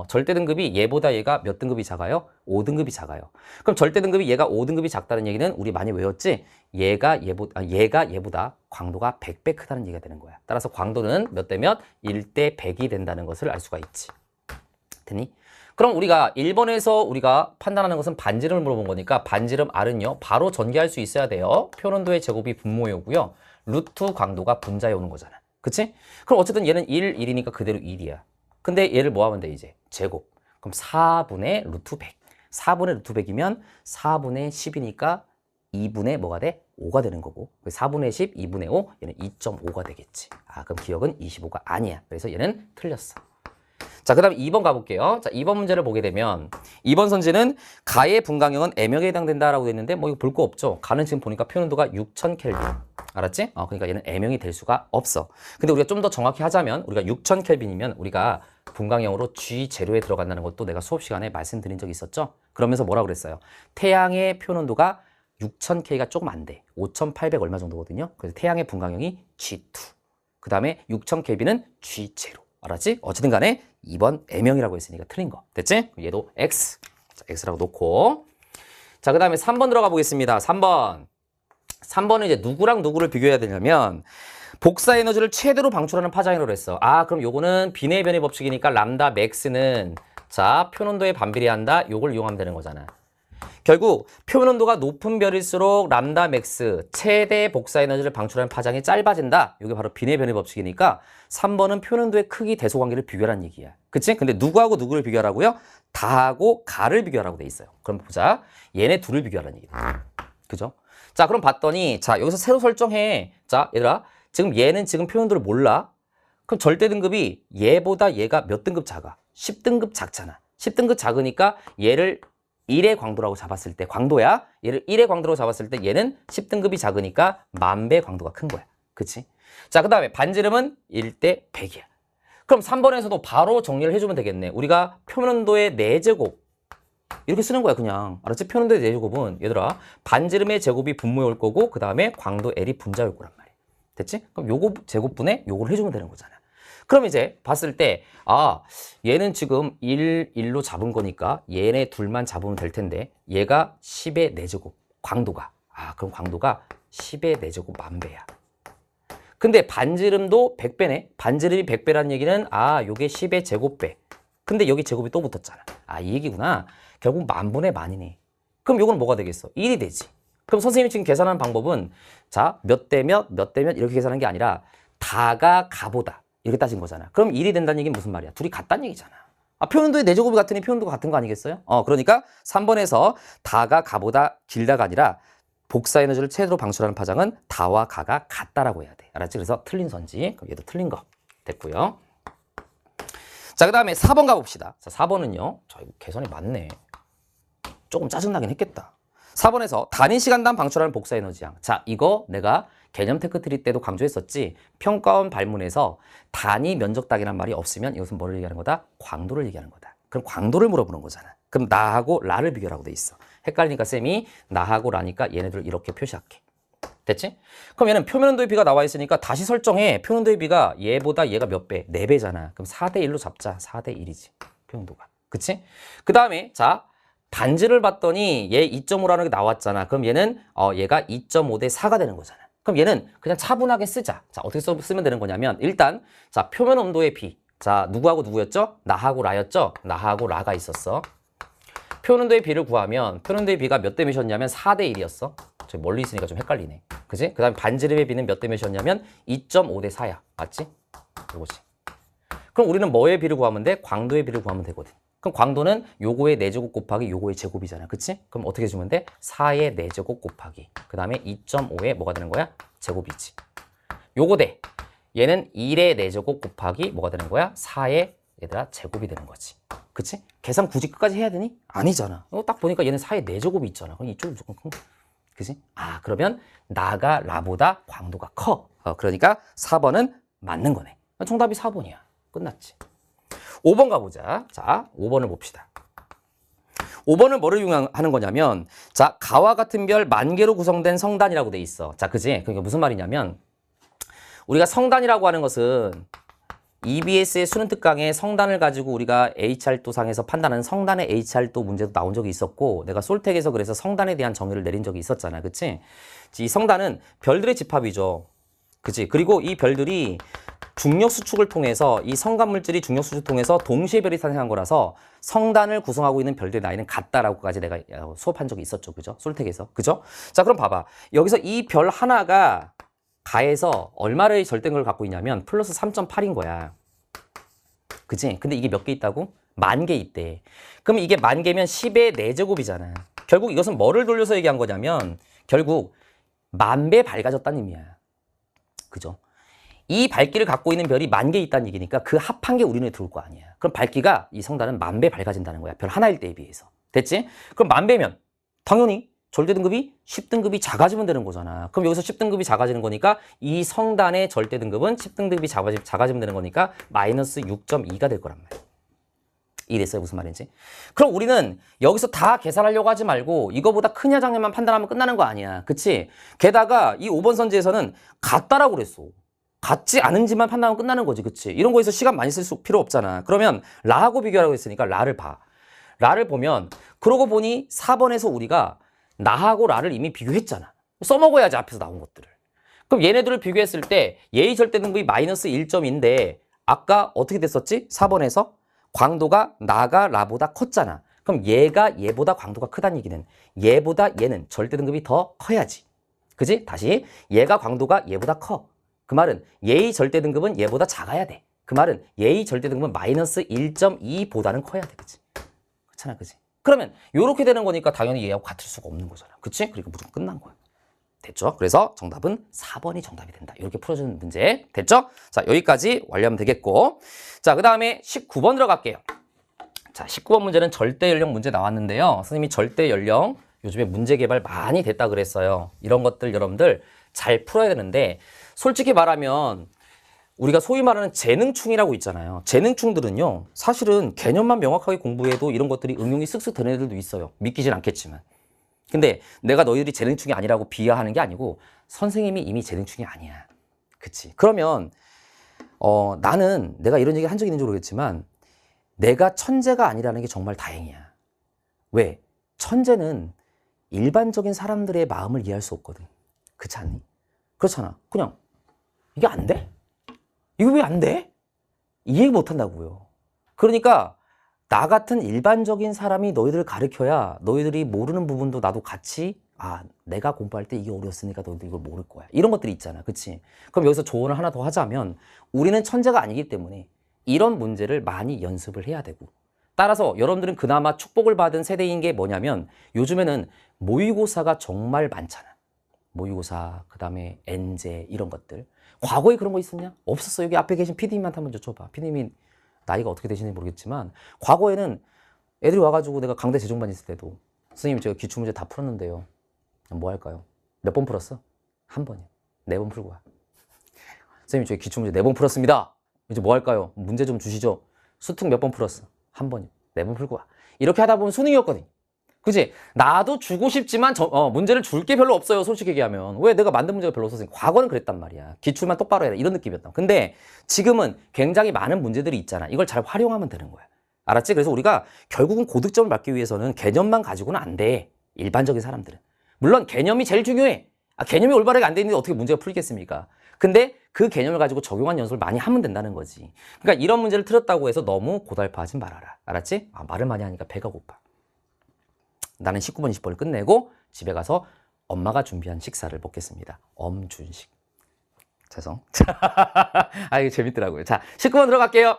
절대 등급이 얘보다 얘가 몇 등급이 작아요? 5등급이 작아요. 그럼 절대 등급이 얘가 5등급이 작다는 얘기는 우리 많이 외웠지? 얘가 얘보다 광도가 100배 크다는 얘기가 되는 거야. 따라서 광도는 몇 대 몇? 1대 100이 된다는 것을 알 수가 있지. 됐니? 그럼 우리가 1번에서 우리가 판단하는 것은 반지름을 물어본 거니까 반지름 R은요. 바로 전개할 수 있어야 돼요. 표현 온도의 제곱이 분모에 오고요. 루트 광도가 분자에 오는 거잖아. 그치? 그럼 어쨌든 얘는 1이니까 그대로 1이야. 근데 얘를 뭐 하면 돼 이제? 제곱. 그럼 4분의 루트 100. 4분의 루트 100이면 4분의 10이니까 2분의 뭐가 돼? 5가 되는 거고. 4분의 10, 2분의 5, 얘는 2.5가 되겠지. 아, 그럼 기억은 25가 아니야. 그래서 얘는 틀렸어. 자, 그 다음에 2번 가볼게요. 자, 2번 문제를 보게 되면 2번 선지는 가의 분광형은 M형에 해당된다라고 돼 있는데 뭐 이거 볼 거 없죠. 가는 지금 보니까 표현 온도가 6000켈빈. 알았지? 그러니까 얘는 M형이 될 수가 없어. 근데 우리가 좀 더 정확히 하자면 우리가 6000켈빈이면 우리가 분광형으로 G 재료에 들어간다는 것도 내가 수업 시간에 말씀드린 적이 있었죠. 그러면서 뭐라 그랬어요? 태양의 표현 온도가 6000K가 조금 안 돼. 5800 얼마 정도거든요. 그래서 태양의 분광형이 G2. 그 다음에 6000켈빈은 G 재료. 알았지? 어쨌든 간에 2번 M형이라고 했으니까 틀린 거. 됐지? 얘도 X. 자, X라고 놓고. 자, 그 다음에 3번 들어가 보겠습니다. 3번. 3번은 이제 누구랑 누구를 비교해야 되냐면 복사 에너지를 최대로 방출하는 파장이라고 했어. 아, 그럼 요거는 비내의 변의 법칙이니까 람다 맥스는 자, 표현 온도에 반비례한다. 요걸 이용하면 되는 거잖아. 결국 표현 온도가 높은 별일수록 람다 맥스 최대 복사 에너지를 방출하는 파장이 짧아진다. 이게 바로 비내 변의 법칙이니까 3번은 표현 온도의 크기 대소 관계를 비교하라는 얘기야. 그치? 근데 누구하고 누구를 비교하라고요? 다하고 가를 비교하라고 돼 있어요. 그럼 보자. 얘네 둘을 비교하라는 얘기다. 그죠? 자, 그럼 봤더니 자, 여기서 새로 설정해. 자, 얘들아. 지금 얘는 지금 표현 온도를 몰라. 그럼 절대 등급이 얘보다 얘가 몇 등급 작아? 10등급 작잖아. 10등급 작으니까 얘를 1의 광도라고 잡았을 때 광도야. 얘를 1의 광도라고 잡았을 때 얘는 10등급이 작으니까 10,000배 광도가 큰 거야. 그치? 자, 그 다음에 반지름은 1대 100이야. 그럼 3번에서도 바로 정리를 해주면 되겠네. 우리가 표면온도의 4제곱 이렇게 쓰는 거야 그냥. 알았지? 표면온도의 4제곱은 얘들아 반지름의 제곱이 분모에 올 거고 그 다음에 광도 L이 분자에 올 거란 말이야. 됐지? 그럼 요거 제곱분에 요거를 해주면 되는 거잖아. 그럼 이제 봤을 때 아, 얘는 지금 1로 잡은 거니까 얘네 둘만 잡으면 될 텐데 얘가 10의 4제곱 광도가 그럼 광도가 10의 4제곱 10,000배야. 근데 반지름도 100배네. 반지름이 100배라는 얘기는 요게 10의 제곱배. 근데 여기 제곱이 또 붙었잖아. 이 얘기구나. 결국 10,000분의 10,000이네. 그럼 요거는 뭐가 되겠어? 1이 되지. 그럼 선생님이 지금 계산하는 방법은 자, 몇 대 몇, 몇 대 몇 이렇게 계산하는 게 아니라 다가 가보다. 이렇게 따진 거잖아. 그럼 1이 된다는 얘기는 무슨 말이야? 둘이 같다는 얘기잖아. 표현도의 4제곱이 같으니 표현도가 같은 거 아니겠어요? 그러니까 3번에서 다가 가보다 길다가 아니라 복사 에너지를 최대로 방출하는 파장은 다와 가가 같다라고 해야 돼. 알았지? 그래서 틀린 선지. 그럼 얘도 틀린 거. 됐고요. 자, 그 다음에 4번 가봅시다. 자, 4번은요. 자, 이거 계산이 맞네. 조금 짜증나긴 했겠다. 4번에서 단위 시간당 방출하는 복사 에너지양. 자, 이거 내가 개념 테크트리 때도 강조했었지. 평가원 발문에서 단위 면적당이란 말이 없으면 이것은 뭐를 얘기하는 거다? 광도를 얘기하는 거다. 그럼 광도를 물어보는 거잖아. 그럼 나하고 라를 비교하라고 돼 있어. 헷갈리니까 쌤이 나하고 라니까 얘네들 이렇게 표시할게. 됐지? 그럼 얘는 표면 온도의 비가 나와 있으니까 다시 설정해. 표면 온도의 비가 얘보다 얘가 몇 배? 4배잖아. 그럼 4대 1로 잡자. 4대 1이지. 표면 온도가. 그치? 그 다음에 자, 반지를 봤더니 얘 2.5라는 게 나왔잖아. 그럼 얘는 얘가 2.5대 4가 되는 거잖아. 그럼 얘는 그냥 차분하게 쓰자. 자, 어떻게 쓰면 되는 거냐면 일단 자, 표면 온도의 비. 자, 누구하고 누구였죠? 나하고 라였죠? 나하고 라가 있었어. 표현 온도의 비를 구하면 표현 온도의 비가 몇 대 몇이었냐면 4대 1이었어. 저기 멀리 있으니까 좀 헷갈리네. 그지? 그 다음에 반지름의 비는 몇 대 몇이었냐면 2.5대 4야. 맞지? 이거지. 그럼 우리는 뭐의 비를 구하면 돼? 광도의 비를 구하면 되거든. 그럼 광도는 요거의 4제곱 곱하기 요거의 제곱이잖아. 그치? 그럼 어떻게 해주면 돼? 4의 4제곱 곱하기. 그 다음에 2.5의 뭐가 되는 거야? 제곱이지. 요거 대. 얘는 1의 4제곱 곱하기 뭐가 되는 거야? 4의 얘들아 제곱이 되는 거지. 그치? 계산 굳이 끝까지 해야 되니? 아니잖아. 딱 보니까 얘는 4의 4제곱이 있잖아. 그럼 이쪽이 무조건 큰 거. 그치? 그러면 나가 라보다 광도가 커. 그러니까 4번은 맞는 거네. 정답이 4번이야. 끝났지. 5번 가보자. 자, 5번을 봅시다. 5번을 뭐를 이용하는 거냐면, 자, 가와 같은 별 10,000개로 구성된 성단이라고 돼 있어. 자, 그지? 그게 무슨 말이냐면, 우리가 성단이라고 하는 것은 EBS의 수능 특강에 성단을 가지고 우리가 H할도상에서 판단하는 성단의 H할도 문제도 나온 적이 있었고, 내가 솔텍에서 그래서 성단에 대한 정의를 내린 적이 있었잖아. 그치? 이 성단은 별들의 집합이죠. 그치? 그리고 이 별들이 중력 수축을 통해서, 이 성간 물질이 중력 수축을 통해서 동시에 별이 탄생한 거라서 성단을 구성하고 있는 별들의 나이는 같다라고까지 내가 수업한 적이 있었죠. 그죠? 솔텍에서. 그죠? 자, 그럼 봐봐. 여기서 이 별 하나가 가에서 얼마의 절대응을 갖고 있냐면 플러스 3.8인 거야. 그치? 근데 이게 몇 개 있다고? 10,000개 있대. 그럼 이게 10,000개면 10의 4제곱이잖아. 결국 이것은 뭐를 돌려서 얘기한 거냐면 결국 10,000배 밝아졌다는 의미야. 그죠? 이 밝기를 갖고 있는 별이 10,000개 있다는 얘기니까 그 합한 게 우리 눈에 들어올 거 아니야. 그럼 밝기가 이 성단은 10,000배 밝아진다는 거야. 별 하나일 때에 비해서. 됐지? 그럼 10,000배면 당연히 절대등급이 10등급이 작아지면 되는 거잖아. 그럼 여기서 10등급이 작아지는 거니까 이 성단의 절대등급은 10등급이 작아지면 되는 거니까 마이너스 6.2가 될 거란 말이야. 이해됐어요? 무슨 말인지? 그럼 우리는 여기서 다 계산하려고 하지 말고 이거보다 크냐 작냐만 판단하면 끝나는 거 아니야. 그치? 게다가 이 5번 선지에서는 같다라고 그랬어. 같지 않은지만 판단하면 끝나는 거지. 그치? 이런 거에서 시간 많이 쓸 필요 없잖아. 그러면 라하고 비교하라고 했으니까 라를 봐. 라를 보면 그러고 보니 4번에서 우리가 나하고 라를 이미 비교했잖아. 써먹어야지 앞에서 나온 것들을. 그럼 얘네들을 비교했을 때 얘의 절대등급이 마이너스 1점인데 아까 어떻게 됐었지? 4번에서 광도가 나가 라보다 컸잖아. 그럼 얘가 얘보다 광도가 크다는 얘기는 얘보다 얘는 절대등급이 더 커야지. 그지? 다시 얘가 광도가 얘보다 커. 그 말은 얘의 절대등급은 얘보다 작아야 돼. 그 말은 얘의 절대등급은 마이너스 1.2보다는 커야 돼. 그치? 그렇잖아. 그치? 그러면 이렇게 되는 거니까 당연히 얘하고 같을 수가 없는 거잖아. 그치? 그러니까 무조건 끝난 거야. 됐죠? 그래서 정답은 4번이 정답이 된다. 이렇게 풀어주는 문제. 됐죠? 자, 여기까지 완료하면 되겠고. 자, 그 다음에 19번 들어갈게요. 자, 19번 문제는 절대 연령 문제 나왔는데요. 선생님이 절대 연령 요즘에 문제 개발 많이 됐다 그랬어요. 이런 것들 여러분들 잘 풀어야 되는데 솔직히 말하면 우리가 소위 말하는 재능충이라고 있잖아요. 재능충들은요, 사실은 개념만 명확하게 공부해도 이런 것들이 응용이 쓱쓱 되는 애들도 있어요. 믿기진 않겠지만. 근데 내가 너희들이 재능충이 아니라고 비하하는 게 아니고 선생님이 이미 재능충이 아니야. 그치? 그러면 나는 내가 이런 얘기 한 적이 있는지 모르겠지만 내가 천재가 아니라는 게 정말 다행이야. 왜? 천재는 일반적인 사람들의 마음을 이해할 수 없거든. 그렇지 않니? 그렇잖아. 그냥 이게 안 돼? 이거 왜 안 돼? 이해 못 한다고요. 그러니까 나 같은 일반적인 사람이 너희들을 가르쳐야 너희들이 모르는 부분도 나도 같이 내가 공부할 때 이게 어려웠으니까 너희들 이걸 모를 거야. 이런 것들이 있잖아. 그치? 그럼 여기서 조언을 하나 더 하자면 우리는 천재가 아니기 때문에 이런 문제를 많이 연습을 해야 되고 따라서 여러분들은 그나마 축복을 받은 세대인 게 뭐냐면 요즘에는 모의고사가 정말 많잖아. 모의고사, 그 다음에 엔제 이런 것들. 과거에 그런 거 있었냐? 없었어. 여기 앞에 계신 PD님한테 한번 여쭤봐. PD님이 나이가 어떻게 되시는지 모르겠지만 과거에는 애들이 와가지고 내가 강대 재종반 있을 때도 선생님 제가 기출문제 다 풀었는데요. 뭐 할까요? 몇 번 풀었어? 한 번이요. 4번 풀고 와. 선생님 저희 기출문제 4번 풀었습니다. 이제 뭐 할까요? 문제 좀 주시죠. 수특 몇 번 풀었어? 한 번이요. 4번 풀고 와. 이렇게 하다 보면 수능이었거든. 그치? 나도 주고 싶지만 문제를 줄 게 별로 없어요. 솔직히 얘기하면. 왜? 내가 만든 문제가 별로 없었으니까. 과거는 그랬단 말이야. 기출만 똑바로 해라. 이런 느낌이었다. 근데 지금은 굉장히 많은 문제들이 있잖아. 이걸 잘 활용하면 되는 거야. 알았지? 그래서 우리가 결국은 고득점을 받기 위해서는 개념만 가지고는 안 돼. 일반적인 사람들은. 물론 개념이 제일 중요해. 개념이 올바르게 안 돼 있는데 어떻게 문제가 풀리겠습니까? 근데 그 개념을 가지고 적용한 연습을 많이 하면 된다는 거지. 그러니까 이런 문제를 틀었다고 해서 너무 고달파하지 말아라. 알았지? 말을 많이 하니까 배가 고파. 나는 19번, 20번을 끝내고 집에 가서 엄마가 준비한 식사를 먹겠습니다. 엄준식. 죄송. 이거 재밌더라고요. 자, 19번 들어갈게요.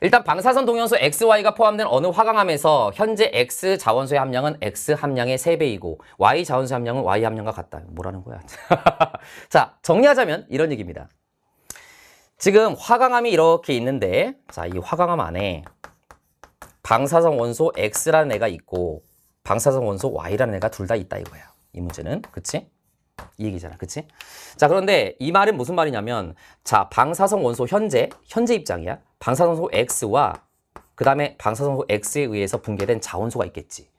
일단 방사선 동연소 XY가 포함된 어느 화강암에서 현재 X 자원소의 함량은 X 함량의 3배이고 Y 자원소 함량은 Y 함량과 같다. 뭐라는 거야? 자, 정리하자면 이런 얘기입니다. 지금 화강암이 이렇게 있는데 자, 이 화강암 안에 방사선 원소 X라는 애가 있고 방사선 원소 Y라는 애가 둘 다 있다 이거야. 이 문제는. 그치? 이 얘기잖아. 그치? 자, 그런데 이 말은 무슨 말이냐면 자, 방사선 원소 현재 입장이야. 방사선 원소 X와 그 그 다음에 방사선소 X에 의해서 붕괴된 자원소가 있겠지.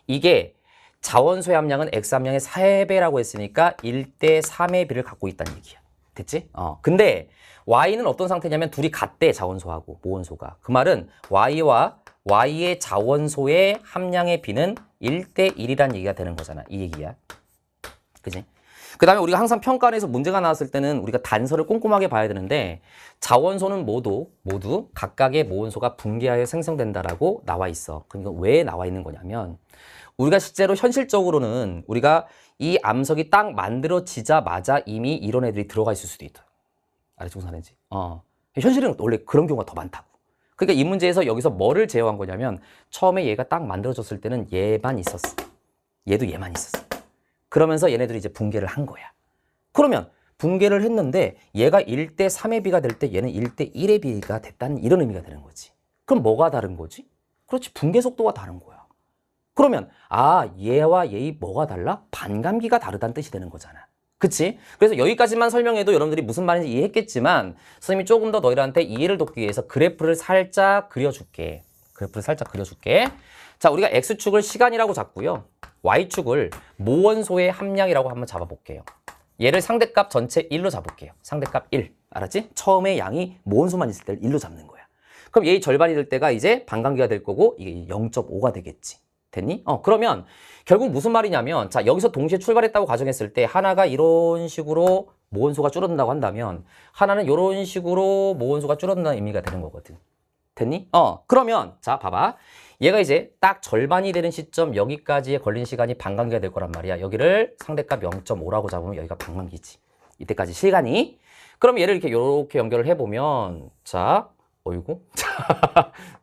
이게 자원소의 함량은 X 함량의 3배라고 했으니까 1대 3의 비를 갖고 있다는 얘기야. 됐지? 근데 Y는 어떤 상태냐면 둘이 같대, 자원소하고 모원소가. 그 말은 Y와 Y의 자원소의 함량의 비는 1대 1이란 얘기가 되는 거잖아. 이 얘기야. 그지? 그 다음에 우리가 항상 평가원에서 문제가 나왔을 때는 우리가 단서를 꼼꼼하게 봐야 되는데 자원소는 모두 각각의 모원소가 붕괴하여 생성된다라고 나와 있어. 그러니까 왜 나와 있는 거냐면 우리가 실제로 현실적으로는 우리가 이 암석이 딱 만들어지자마자 이미 이런 애들이 들어가 있을 수도 있다. 알았지? 무슨 말인지? 현실은 원래 그런 경우가 더 많다고. 그러니까 이 문제에서 여기서 뭐를 제어한 거냐면 처음에 얘가 딱 만들어졌을 때는 얘만 있었어. 얘도 얘만 있었어. 그러면서 얘네들이 이제 붕괴를 한 거야. 그러면 붕괴를 했는데 얘가 1대 3의 비가 될 때 얘는 1대 1의 비가 됐다는 이런 의미가 되는 거지. 그럼 뭐가 다른 거지? 그렇지, 붕괴 속도가 다른 거야. 그러면 얘와 얘의 뭐가 달라? 반감기가 다르다는 뜻이 되는 거잖아. 그치? 그래서 여기까지만 설명해도 여러분들이 무슨 말인지 이해했겠지만 선생님이 조금 더 너희들한테 이해를 돕기 위해서 그래프를 살짝 그려줄게. 자, 우리가 X축을 시간이라고 잡고요. Y축을 모원소의 함량이라고 한번 잡아볼게요. 얘를 상대값 전체 1로 잡을게요. 상대값 1. 알았지? 처음에 양이 모원소만 있을 때를 1로 잡는 거야. 그럼 얘의 절반이 될 때가 이제 반감기가 될 거고 이게 0.5가 되겠지. 됐니? 그러면 결국 무슨 말이냐면 자, 여기서 동시에 출발했다고 가정했을 때 하나가 이런 식으로 모원소가 줄어든다고 한다면 하나는 이런 식으로 모원소가 줄어든다는 의미가 되는 거거든. 됐니? 그러면 자, 봐봐. 얘가 이제 딱 절반이 되는 시점 여기까지에 걸린 시간이 반감기가 될 거란 말이야. 여기를 상대값 0.5라고 잡으면 여기가 반감기지. 이때까지 시간이. 그럼 얘를 이렇게 연결을 해보면 자, 어이구.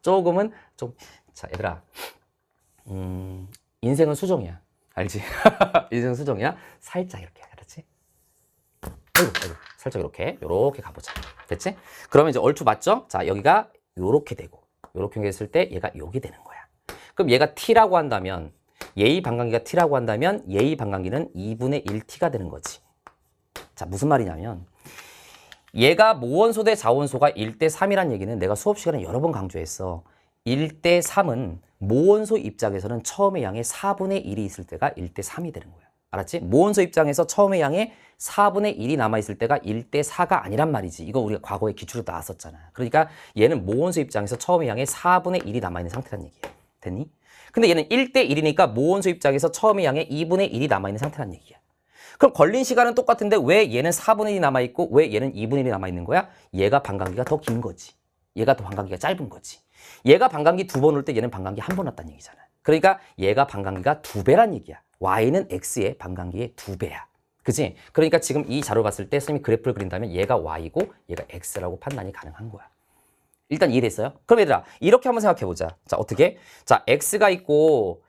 조금은 좀, 자, 얘들아. 인생은 수정이야. 알지? 인생은 수정이야. 살짝 이렇게. 알았지? 아이고. 살짝 이렇게 가보자. 됐지? 그러면 이제 얼추 맞죠? 자, 여기가 요렇게 되고 요렇게 했을 때 얘가 요게 되는 거야. 그럼 얘가 t라고 한다면 얘의 반감기가 t라고 한다면 얘의 반감기는 2분의 1t가 되는 거지. 자, 무슨 말이냐면 얘가 모원소 대 자원소가 1대 3이란 얘기는 내가 수업 시간에 여러 번 강조했어. 1대 3은 모원소 입장에서는 처음의 양의 4분의 1이 있을 때가 1대 3이 되는 거야. 알았지? 모원소 입장에서 처음의 양의 4분의 1이 남아있을 때가 1대 4가 아니란 말이지. 이거 우리가 과거에 기출로 나왔었잖아. 그러니까 얘는 모원소 입장에서 처음의 양의 4분의 1이 남아있는 상태란 얘기야. 됐니? 근데 얘는 1대 1이니까 모원소 입장에서 처음의 양의 2분의 1이 남아있는 상태란 얘기야. 그럼 걸린 시간은 똑같은데 왜 얘는 4분의 1이 남아있고 왜 얘는 2분의 1이 남아있는 거야? 얘가 반감기가 더 긴 거지. 얘가 더 반감기가 짧은 거지. 얘가 반감기 2번 올 때 얘는 반감기 1번 왔다는 얘기잖아. 그러니까 얘가 반감기가 2배란 얘기야. Y는 X의 반감기의 2배야. 그치? 그러니까 지금 이 자료 봤을 때 선생님이 그래프를 그린다면 얘가 Y고 얘가 X라고 판단이 가능한 거야. 일단 이해됐어요? 그럼 얘들아 이렇게 한번 생각해보자. 자, 어떻게? 자, X가 있고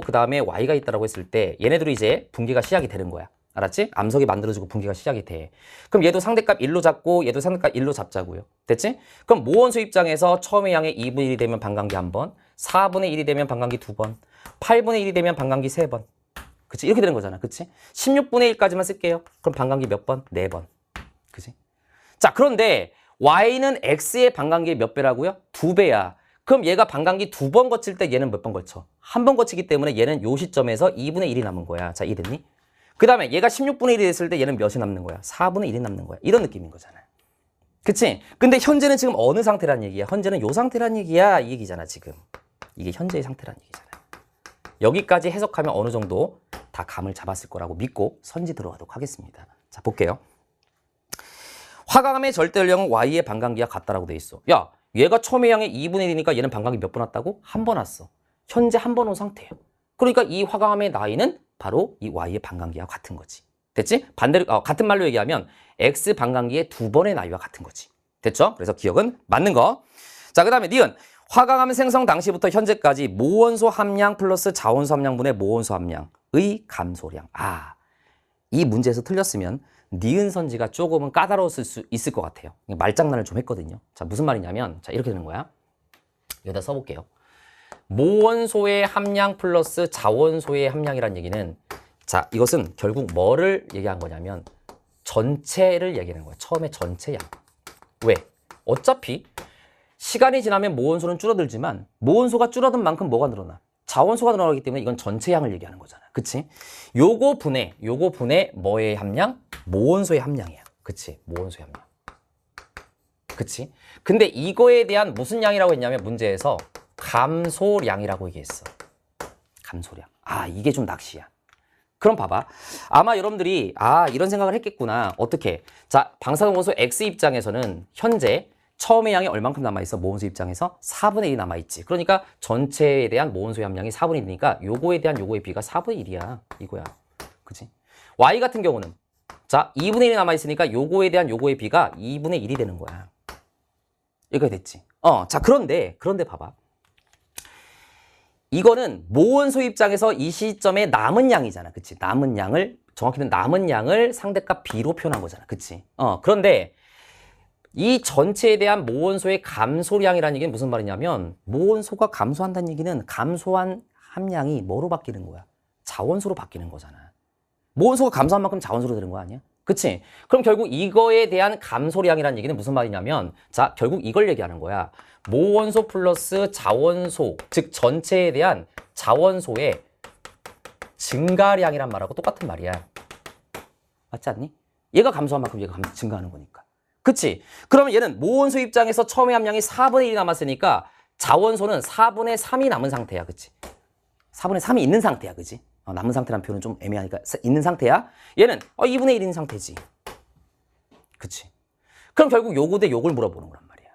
그 다음에 Y가 있다라고 했을 때 얘네들이 이제 분기가 시작이 되는 거야. 알았지? 암석이 만들어지고 분기가 시작이 돼. 그럼 얘도 상대값 1로 잡고 얘도 상대값 1로 잡자고요. 됐지? 그럼 모원수 입장에서 처음에 양의 2분의 1이 되면 반감기 1번, 4분의 1이 되면 반감기 2번, 8분의 1이 되면 반감기 3번. 그치? 이렇게 되는 거잖아. 그치? 16분의 1까지만 쓸게요. 그럼 반감기 몇 번? 4번. 그치? 자, 그런데 Y는 X의 반감기의 몇 배라고요? 2배야. 그럼 얘가 반감기 2번 거칠 때 얘는 몇 번 거쳐? 1번 거치기 때문에 얘는 요 시점에서 2분의 1이 남은 거야. 자, 이해됐니? 그 다음에 얘가 16분의 1이 됐을 때 얘는 몇이 남는 거야? 4분의 1이 남는 거야. 이런 느낌인 거잖아. 그치? 근데 현재는 지금 어느 상태란 얘기야? 현재는 요 상태란 얘기야. 이 얘기잖아, 지금. 이게 현재의 상태란 얘기잖아. 여기까지 해석하면 어느 정도 다 감을 잡았을 거라고 믿고 선지 들어가도록 하겠습니다. 자, 볼게요. 화강암의 절대 연령은 Y의 반감기와 같다라고 돼 있어. 야, 얘가 처음에 양의 2분의 1이니까 얘는 반감기 몇 번 왔다고? 한 번 왔어. 현재 한 번 온 상태예요. 그러니까 이 화강암의 나이는 바로 이 Y의 반감기와 같은 거지. 됐지? 반대로 같은 말로 얘기하면 X 반감기의 2번의 나이와 같은 거지. 됐죠? 그래서 기억은 맞는 거. 자, 그 다음에 니은 화강암 생성 당시부터 현재까지 모원소 함량 플러스 자원소 함량분의 모원소 함량의 감소량. 이 문제에서 틀렸으면 니은 선지가 조금은 까다로웠을 수 있을 것 같아요. 말장난을 좀 했거든요. 자, 무슨 말이냐면 자, 이렇게 되는 거야. 여기다 써볼게요. 모원소의 함량 플러스 자원소의 함량이란 얘기는 자, 이것은 결국 뭐를 얘기한 거냐면 전체를 얘기하는 거야. 처음에 전체 양. 왜? 어차피 시간이 지나면 모원소는 줄어들지만 모원소가 줄어든 만큼 뭐가 늘어나? 자원소가 늘어나기 때문에 이건 전체 양을 얘기하는 거잖아. 그치? 요거 분의 뭐의 함량? 모원소의 함량이야. 그치? 모원소의 함량. 그치? 근데 이거에 대한 무슨 양이라고 했냐면 문제에서 감소량이라고 얘기했어. 감소량. 아, 이게 좀 낚시야. 그럼 봐봐. 아마 여러분들이 이런 생각을 했겠구나. 어떻게? 자, 방사능원소 X 입장에서는 현재 처음의 양이 얼만큼 남아있어? 모원소 입장에서 4분의 1이 남아있지. 그러니까 전체에 대한 모원소의 함량이 4분의 1이니까 요거에 대한 요거의 비가 4분의 1이야. 이거야. 그치? Y 같은 경우는 자, 2분의 1이 남아있으니까 요거에 대한 요거의 비가 2분의 1이 되는 거야. 이거 됐지? 자, 그런데 봐봐. 이거는 모원소 입장에서 이 시점에 남은 양이잖아. 그치? 남은 양을, 정확히는 남은 양을 상대값 B로 표현한 거잖아. 그치? 그런데 이 전체에 대한 모원소의 감소량이라는 얘기는 무슨 말이냐면 모원소가 감소한다는 얘기는 감소한 함량이 뭐로 바뀌는 거야? 자원소로 바뀌는 거잖아. 모원소가 감소한 만큼 자원소로 되는 거 아니야? 그치? 그럼 결국 이거에 대한 감소량이라는 얘기는 무슨 말이냐면 자, 결국 이걸 얘기하는 거야. 모원소 플러스 자원소, 즉 전체에 대한 자원소의 증가량이란 말하고 똑같은 말이야. 맞지 않니? 얘가 감소한 만큼 얘가 증가하는 거니까. 그치? 그러면 얘는 모원소 입장에서 처음의 함량이 4분의 1이 남았으니까 자원소는 4분의 3이 남은 상태야. 그치? 4분의 3이 있는 상태야. 그치? 남은 상태라는 표현은 좀 애매하니까 있는 상태야. 얘는 2분의 1인 상태지. 그치? 그럼 결국 요거 대 요걸 물어보는 거란 말이야.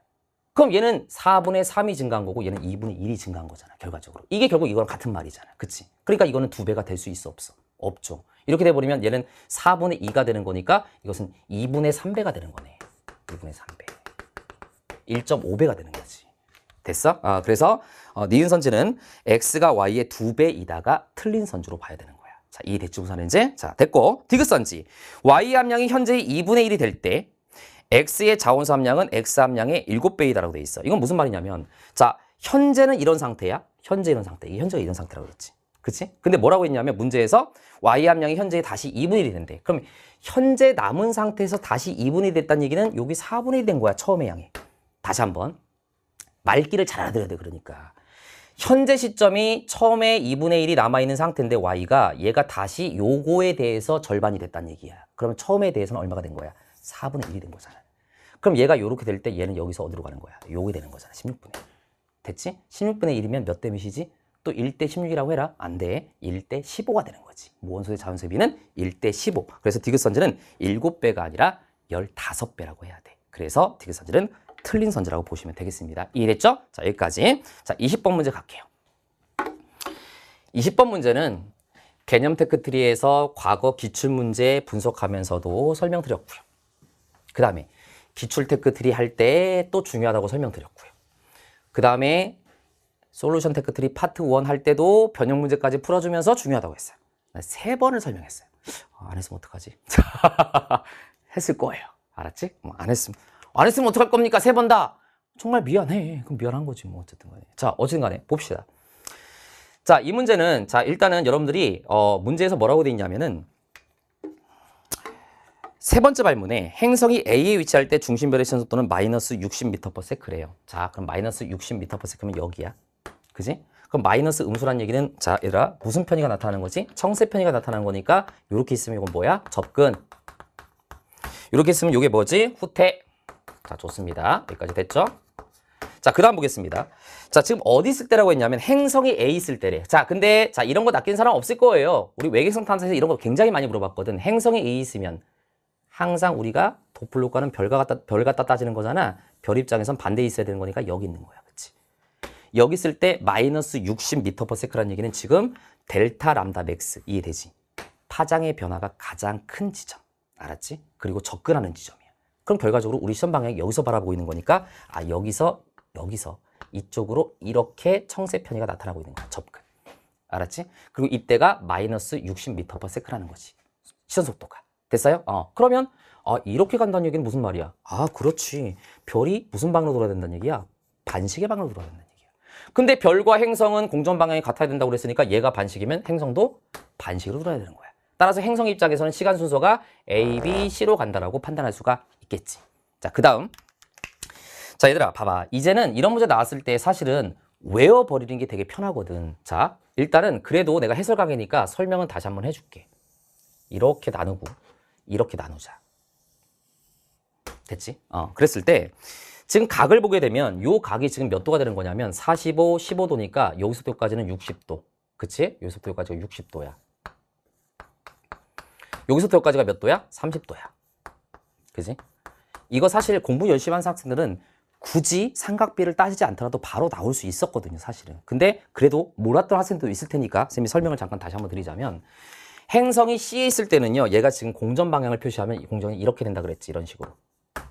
그럼 얘는 4분의 3이 증가한 거고 얘는 2분의 1이 증가한 거잖아. 결과적으로. 이게 결국 이거랑 같은 말이잖아. 그치? 그러니까 이거는 2배가 될 수 있어 없어? 없죠. 이렇게 돼버리면 얘는 4분의 2가 되는 거니까 이것은 2분의 3배가 되는 거네. 2분의 3배. 1.5배가 되는 거지. 됐어? 그래서 니은 선지는 x가 y의 2배이다가 틀린 선지로 봐야 되는 거야. 자, 이해됐지 우선 이제? 자, 됐고. 디귿 선지. y 함량이 현재의 2분의 1이 될 때 x의 자원소 함량은 x 함량의 7배이다라고 돼 있어. 이건 무슨 말이냐면 자, 현재는 이런 상태야. 현재 이런 상태. 이게 현재가 이런 상태라고 그랬지. 그치? 근데 뭐라고 했냐면 문제에서 y 함량이 현재 다시 2분의 1이 된대. 그럼 현재 남은 상태에서 다시 2분의 1이 됐다는 얘기는 여기 4분의 1이 된 거야. 처음의 양이. 다시 한번. 말귀를 잘 알아들어야 돼. 그러니까. 현재 시점이 처음에 2분의 1이 남아있는 상태인데 y가 얘가 다시 요거에 대해서 절반이 됐다는 얘기야. 그러면 처음에 대해서는 얼마가 된 거야? 4분의 1이 된 거잖아. 그럼 얘가 요렇게 될 때 얘는 여기서 어디로 가는 거야? 요게 되는 거잖아. 16분의 1. 됐지? 16분의 1이면 몇 대 몇이지? 또 1대 16이라고 해라. 안 돼. 1대 15가 되는 거지. 모원소의 자원소의 비는 1대 15. 그래서 디귿 선지는 7배가 아니라 15배라고 해야 돼. 그래서 디귿 선지는 틀린 선지라고 보시면 되겠습니다. 이해됐죠? 자, 여기까지. 자, 20번 문제 갈게요. 20번 문제는 개념 테크트리에서 과거 기출문제 분석하면서도 설명드렸고요. 그 다음에 기출 테크트리 할 때 또 중요하다고 설명드렸고요. 그 다음에 솔루션 테크트리 파트 1 할 때도 변형 문제까지 풀어주면서 중요하다고 했어요. 3번을 설명했어요. 안 했으면 어떡하지? 했을 거예요. 알았지? 안 했으면 어떡할 겁니까? 3번 다. 정말 미안해. 그럼 미안한 거지 뭐 어쨌든 간에. 자, 어쨌든 간에 봅시다. 자, 이 문제는 자, 일단은 여러분들이 문제에서 뭐라고 돼 있냐면은 세 번째 발문에 행성이 A에 위치할 때 중심별의 시선 속도는 마이너스 60m/s래요. 자, 그럼 마이너스 60m/s면 여기야. 그지? 그럼 마이너스 음수란 얘기는 자, 얘들아 무슨 편의가 나타나는 거지? 청세 편의가 나타나는 거니까 이렇게 있으면 이건 뭐야? 접근. 이렇게 있으면 이게 뭐지? 후퇴. 자, 좋습니다. 여기까지 됐죠? 자, 그 다음 보겠습니다. 자, 지금 어디 있을 때라고 했냐면 행성이 A 있을 때래. 자, 근데 자, 이런 거 낚인 사람 없을 거예요. 우리 외계성 탐사에서 이런 거 굉장히 많이 물어봤거든. 행성이 A 있으면 항상 우리가 도플로과는 별 갖다 따지는 거잖아. 별 입장에선 반대에 있어야 되는 거니까 여기 있는 거야. 그치? 여기 있을 때 마이너스 60m/s라는 얘기는 지금 델타 람다 맥스. 이해되지? 파장의 변화가 가장 큰 지점. 알았지? 그리고 접근하는 지점이야. 그럼 결과적으로 우리 시험 방향이 여기서 바라보고 있는 거니까 여기서 이쪽으로 이렇게 청세 편의가 나타나고 있는 거야. 접근. 알았지? 그리고 이때가 마이너스 60m/s라는 거지. 시선 속도가. 됐어요? 그러면 이렇게 간다는 얘기는 무슨 말이야? 그렇지. 별이 무슨 방향으로 돌아야 된다는 얘기야? 반시계 방향으로 돌아야 된다는 얘기야. 근데 별과 행성은 공전 방향이 같아야 된다고 그랬으니까 얘가 반시계면 행성도 반시계로 돌아야 되는 거야. 따라서 행성 입장에서는 시간 순서가 A, B, C로 간다라고 판단할 수가 있겠지. 자, 그 다음 자, 얘들아, 봐봐. 이제는 이런 문제 나왔을 때 사실은 외워버리는 게 되게 편하거든. 자, 일단은 그래도 내가 해설 강의니까 설명은 다시 한번 해줄게. 이렇게 나누고, 이렇게 나누자. 됐지? 그랬을 때, 지금 각을 보게 되면, 요 각이 지금 몇 도가 되는 거냐면, 45, 15도니까, 여기서부터 여기까지는 60도. 그치? 여기서부터 여기까지가 60도야. 여기서부터 여기까지가 몇 도야? 30도야. 그지? 이거 사실 공부 열심히 하는 학생들은 굳이 삼각비를 따지지 않더라도 바로 나올 수 있었거든요, 사실은. 근데 그래도 몰랐던 학생도 있을 테니까 선생님이 설명을 잠깐 다시 한번 드리자면 행성이 C에 있을 때는요, 얘가 지금 공전 방향을 표시하면 이 공전이 이렇게 된다 그랬지, 이런 식으로.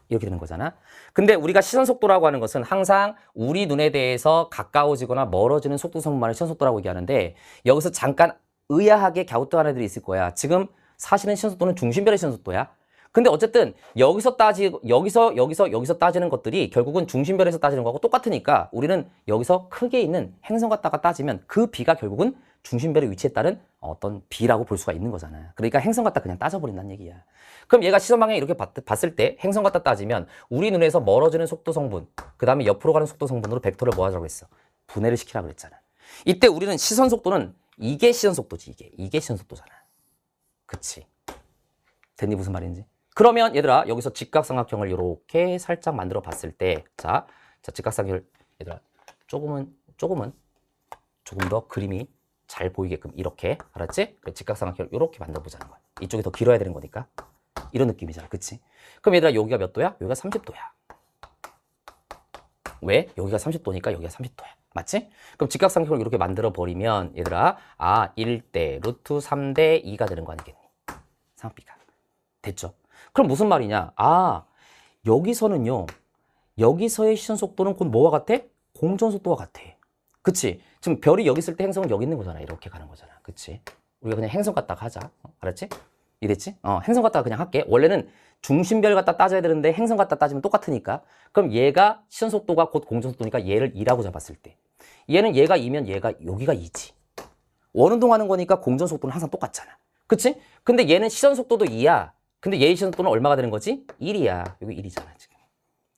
이렇게 되는 거잖아. 근데 우리가 시선 속도라고 하는 것은 항상 우리 눈에 대해서 가까워지거나 멀어지는 속도 성분만을 시선 속도라고 얘기하는데 여기서 잠깐 의아하게 갸우뚱한 애들이 있을 거야. 지금 사실은 시선 속도는 중심별의 시선 속도야. 근데 어쨌든 여기서 따지는 것들이 결국은 중심별에서 따지는 거하고 똑같으니까 우리는 여기서 크게 있는 행성 갖다가 따지면 그 B가 결국은 중심별의 위치에 따른 어떤 B라고 볼 수가 있는 거잖아요. 그러니까 행성 갖다 그냥 따져버린다는 얘기야. 그럼 얘가 시선 방향 이렇게 봤을 때 행성 갖다 따지면 우리 눈에서 멀어지는 속도 성분, 그 다음에 옆으로 가는 속도 성분으로 벡터를 뭐 하자고 했어? 분해를 시키라고 그랬잖아. 이때 우리는 시선 속도는 이게 시선 속도지, 이게 시선 속도잖아. 그치? 됐니 무슨 말인지? 그러면 얘들아 여기서 직각삼각형을 이렇게 살짝 만들어 봤을 때 자 직각삼각형을 얘들아 조금 더 그림이 잘 보이게끔 이렇게 알았지? 직각삼각형을 이렇게 만들어 보자는 거야. 이쪽이 더 길어야 되는 거니까 이런 느낌이잖아. 그치? 그럼 얘들아 여기가 몇 도야? 여기가 30도야. 왜? 여기가 30도니까 여기가 30도야. 맞지? 그럼 직각삼각형을 이렇게 만들어 버리면 얘들아 1대 루트 3대 2가 되는 거 아니겠니? 삼각비가. 됐죠? 그럼 무슨 말이냐? 여기서는요. 여기서의 시선 속도는 곧 뭐와 같아? 공전 속도와 같아. 그치? 지금 별이 여기 있을 때 행성은 여기 있는 거잖아. 이렇게 가는 거잖아. 그치? 우리가 그냥 행성 갖다가 하자. 알았지? 이랬지? 행성 갖다가 그냥 할게. 원래는 중심별 갖다 따져야 되는데 행성 갖다 따지면 똑같으니까. 그럼 얘가 시선 속도가 곧 공전 속도니까 얘를 2라고 잡았을 때. 얘는 얘가 2면 얘가 여기가 2지. 원운동하는 거니까 공전 속도는 항상 똑같잖아. 그치? 근데 얘는 시선 속도도 2야. 근데 얘의 시선 속도는 얼마가 되는 거지? 1이야. 여기 1이잖아, 지금.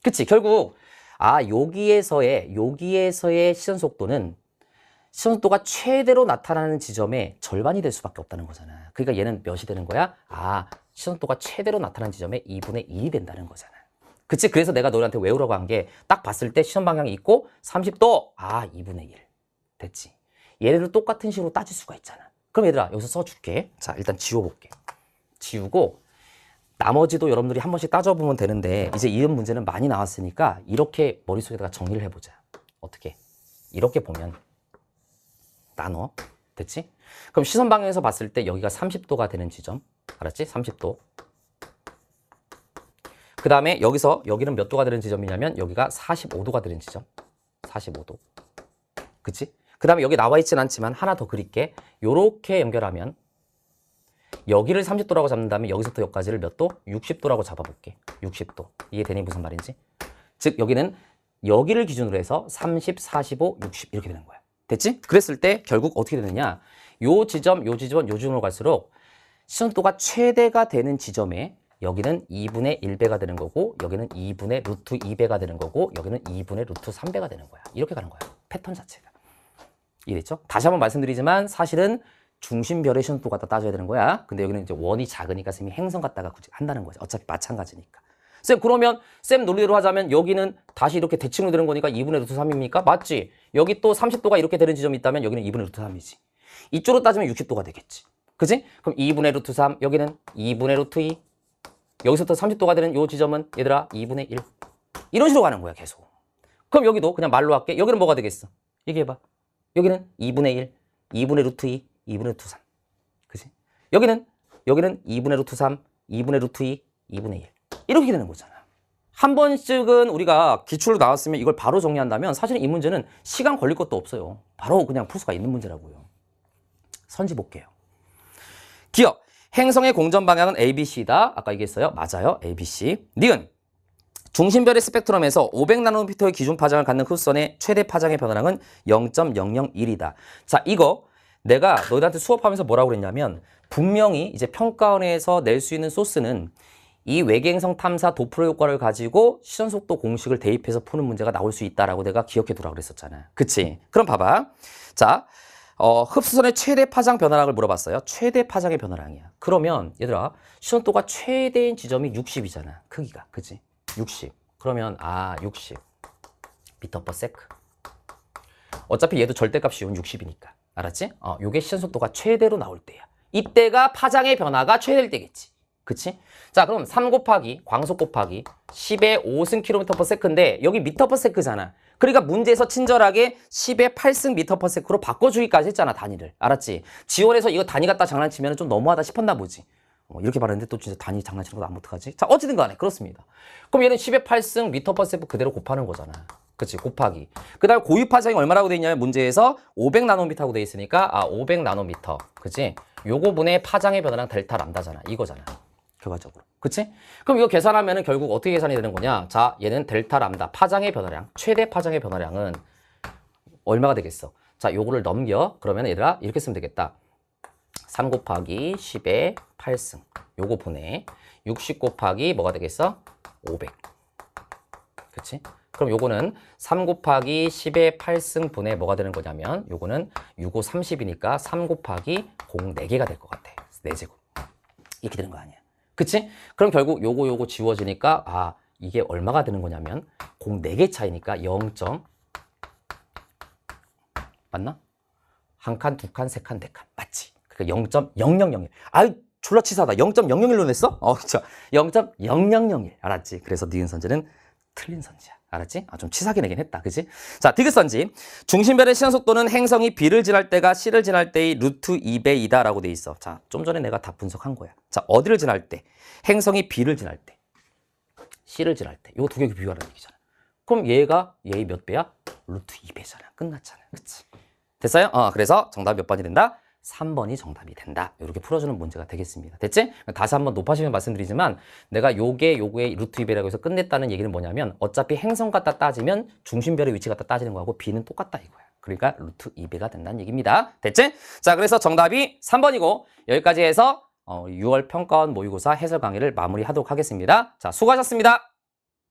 그치? 결국, 여기에서의 시선 속도는 시선 속도가 최대로 나타나는 지점의 절반이 될 수밖에 없다는 거잖아. 그러니까 얘는 몇이 되는 거야? 시선 속도가 최대로 나타나는 지점의 2분의 1이 된다는 거잖아. 그치? 그래서 내가 너희한테 외우라고 한 게 딱 봤을 때 시선 방향이 있고 30도, 2분의 1. 됐지? 얘네들 똑같은 식으로 따질 수가 있잖아. 그럼 얘들아, 여기서 써줄게. 자, 일단 지워볼게. 지우고, 나머지도 여러분들이 한 번씩 따져보면 되는데 이제 이런 문제는 많이 나왔으니까 이렇게 머릿속에다가 정리를 해보자. 어떻게? 이렇게 보면 나눠. 됐지? 그럼 시선 방향에서 봤을 때 여기가 30도가 되는 지점. 알았지? 30도. 그 다음에 여기는 몇 도가 되는 지점이냐면 여기가 45도가 되는 지점. 45도. 그치? 그 다음에 여기 나와 있진 않지만 하나 더 그릴게. 요렇게 연결하면 여기를 30도라고 잡는다면 여기서부터 여기까지를 몇 도? 60도라고 잡아볼게. 60도. 이해되니 무슨 말인지? 즉 여기는 여기를 기준으로 해서 30, 45, 60 이렇게 되는 거야. 됐지? 그랬을 때 결국 어떻게 되느냐? 요 지점으로 갈수록 시선도가 최대가 되는 지점에 여기는 2분의 1배가 되는 거고 여기는 2분의 루트 2배가 되는 거고 여기는 2분의 루트 3배가 되는 거야. 이렇게 가는 거야. 패턴 자체가. 이해됐죠? 다시 한번 말씀드리지만 사실은 중심별의 시선 속도 갖다 따져야 되는 거야. 근데 여기는 이제 원이 작으니까 쌤이 행성 갖다가 굳이 한다는 거지. 어차피 마찬가지니까. 쌤 그러면 쌤 논리대로 하자면 여기는 다시 이렇게 대칭으로 되는 거니까 2분의 루트 3입니까? 맞지? 여기 또 30도가 이렇게 되는 지점이 있다면 여기는 2분의 루트 3이지. 이쪽으로 따지면 60도가 되겠지. 그지? 그럼 2분의 루트 3 여기는 2분의 루트 2 여기서부터 30도가 되는 요 지점은 얘들아 2분의 1 이런 식으로 가는 거야 계속. 그럼 여기도 그냥 말로 할게. 여기는 뭐가 되겠어? 얘기해봐. 여기는 2분의 1 2분의 루트 2 2분의 루트 3. 그지? 여기는 2분의 루트 3, 2분의 루트 2, 2분의 1. 이렇게 되는 거잖아. 한 번씩은 우리가 기출로 나왔으면 이걸 바로 정리한다면 사실 이 문제는 시간 걸릴 것도 없어요. 바로 그냥 풀 수가 있는 문제라고요. 선지 볼게요. 기억. 행성의 공전 방향은 ABC다. 아까 얘기했어요. 맞아요. ABC. 니은. 중심별의 스펙트럼에서 500나노미터의 기준 파장을 갖는 흡선의 최대 파장의 변화량은 0.001이다. 자, 이거 내가 너희들한테 수업하면서 뭐라고 그랬냐면 분명히 이제 평가원에서 낼 수 있는 소스는 이 외계행성 탐사 도플러 효과를 가지고 시선속도 공식을 대입해서 푸는 문제가 나올 수 있다라고 내가 기억해 두라고 그랬었잖아. 그치? 그럼 봐봐. 자, 흡수선의 최대 파장 변화량을 물어봤어요. 최대 파장의 변화량이야. 그러면 얘들아, 시선도가 최대인 지점이 60이잖아. 크기가. 그치? 60. 그러면 60 미터 퍼 세크. 어차피 얘도 절대값이 60이니까. 알았지? 요게 시선속도가 최대로 나올 때야. 이때가 파장의 변화가 최대일 때겠지. 그치? 자, 그럼 3 곱하기 광속 곱하기 10의 5승 km/s 인데 여기 미터/s잖아. 그러니까 문제에서 친절하게 10의 8승 미터/s로 바꿔주기까지 했잖아, 단위를. 알았지? 지원에서 이거 단위 갖다 장난치면 좀 너무하다 싶었나 보지. 이렇게 말했는데 또 진짜 단위 장난치는 거 안 못하지? 자, 어찌든 간에 그렇습니다. 그럼 얘는 10의 8승 미터/s 그대로 곱하는 거잖아. 그치? 곱하기. 그 다음 고유 파장이 얼마라고 돼 있냐면 문제에서 500나노미터라고 돼 있으니까 500나노미터. 그치? 요거 분의 파장의 변화량 델타 람다잖아. 이거잖아. 결과적으로. 그치? 그럼 이거 계산하면은 결국 어떻게 계산이 되는 거냐? 자, 얘는 델타 람다 파장의 변화량, 최대 파장의 변화량은 얼마가 되겠어? 자, 요거를 넘겨. 그러면 얘들아 이렇게 쓰면 되겠다. 3 곱하기 10의 8승. 요거 분해 60 곱하기 뭐가 되겠어? 500. 그치? 그럼 요거는 3 곱하기 10의 8승 분의 뭐가 되는 거냐면 요거는 6, 5, 30이니까 3 곱하기 0 4개가 될 것 같아. 4제곱. 이렇게 되는 거 아니야. 그치? 그럼 결국 요거 지워지니까 이게 얼마가 되는 거냐면 0 4개 차이니까 0. 맞나? 한 칸, 두 칸, 세 칸, 네 칸. 맞지? 그러니까 0.0001. 아이 졸라 치사하다. 0.001로 냈어? 그쵸. 0.0001. 알았지? 그래서 니은 선지는 틀린 선지야. 알았지? 좀 치사하게 내긴 했다. 그치? 자, 디귿 선지. 중심별의 시선속도는 행성이 B를 지날 때가 C를 지날 때의 루트 2배이다 라고 돼 있어. 자, 좀 전에 내가 다 분석한 거야. 자, 어디를 지날 때? 행성이 B를 지날 때. C를 지날 때. 이거 두 개 비교하라는 얘기잖아. 그럼 얘가 얘의 몇 배야? 루트 2배잖아. 끝났잖아. 그치? 됐어요? 그래서 정답이 몇 번이 된다? 3번이 정답이 된다. 이렇게 풀어주는 문제가 되겠습니다. 됐지? 다시 한번 높아지면 말씀드리지만 내가 요거의 루트 2배라고 해서 끝냈다는 얘기는 뭐냐면 어차피 행성 갖다 따지면 중심별의 위치 갖다 따지는 거하고 B는 똑같다 이거야. 그러니까 루트 2배가 된다는 얘기입니다. 됐지? 자, 그래서 정답이 3번이고 여기까지 해서 6월 평가원 모의고사 해설 강의를 마무리하도록 하겠습니다. 자, 수고하셨습니다.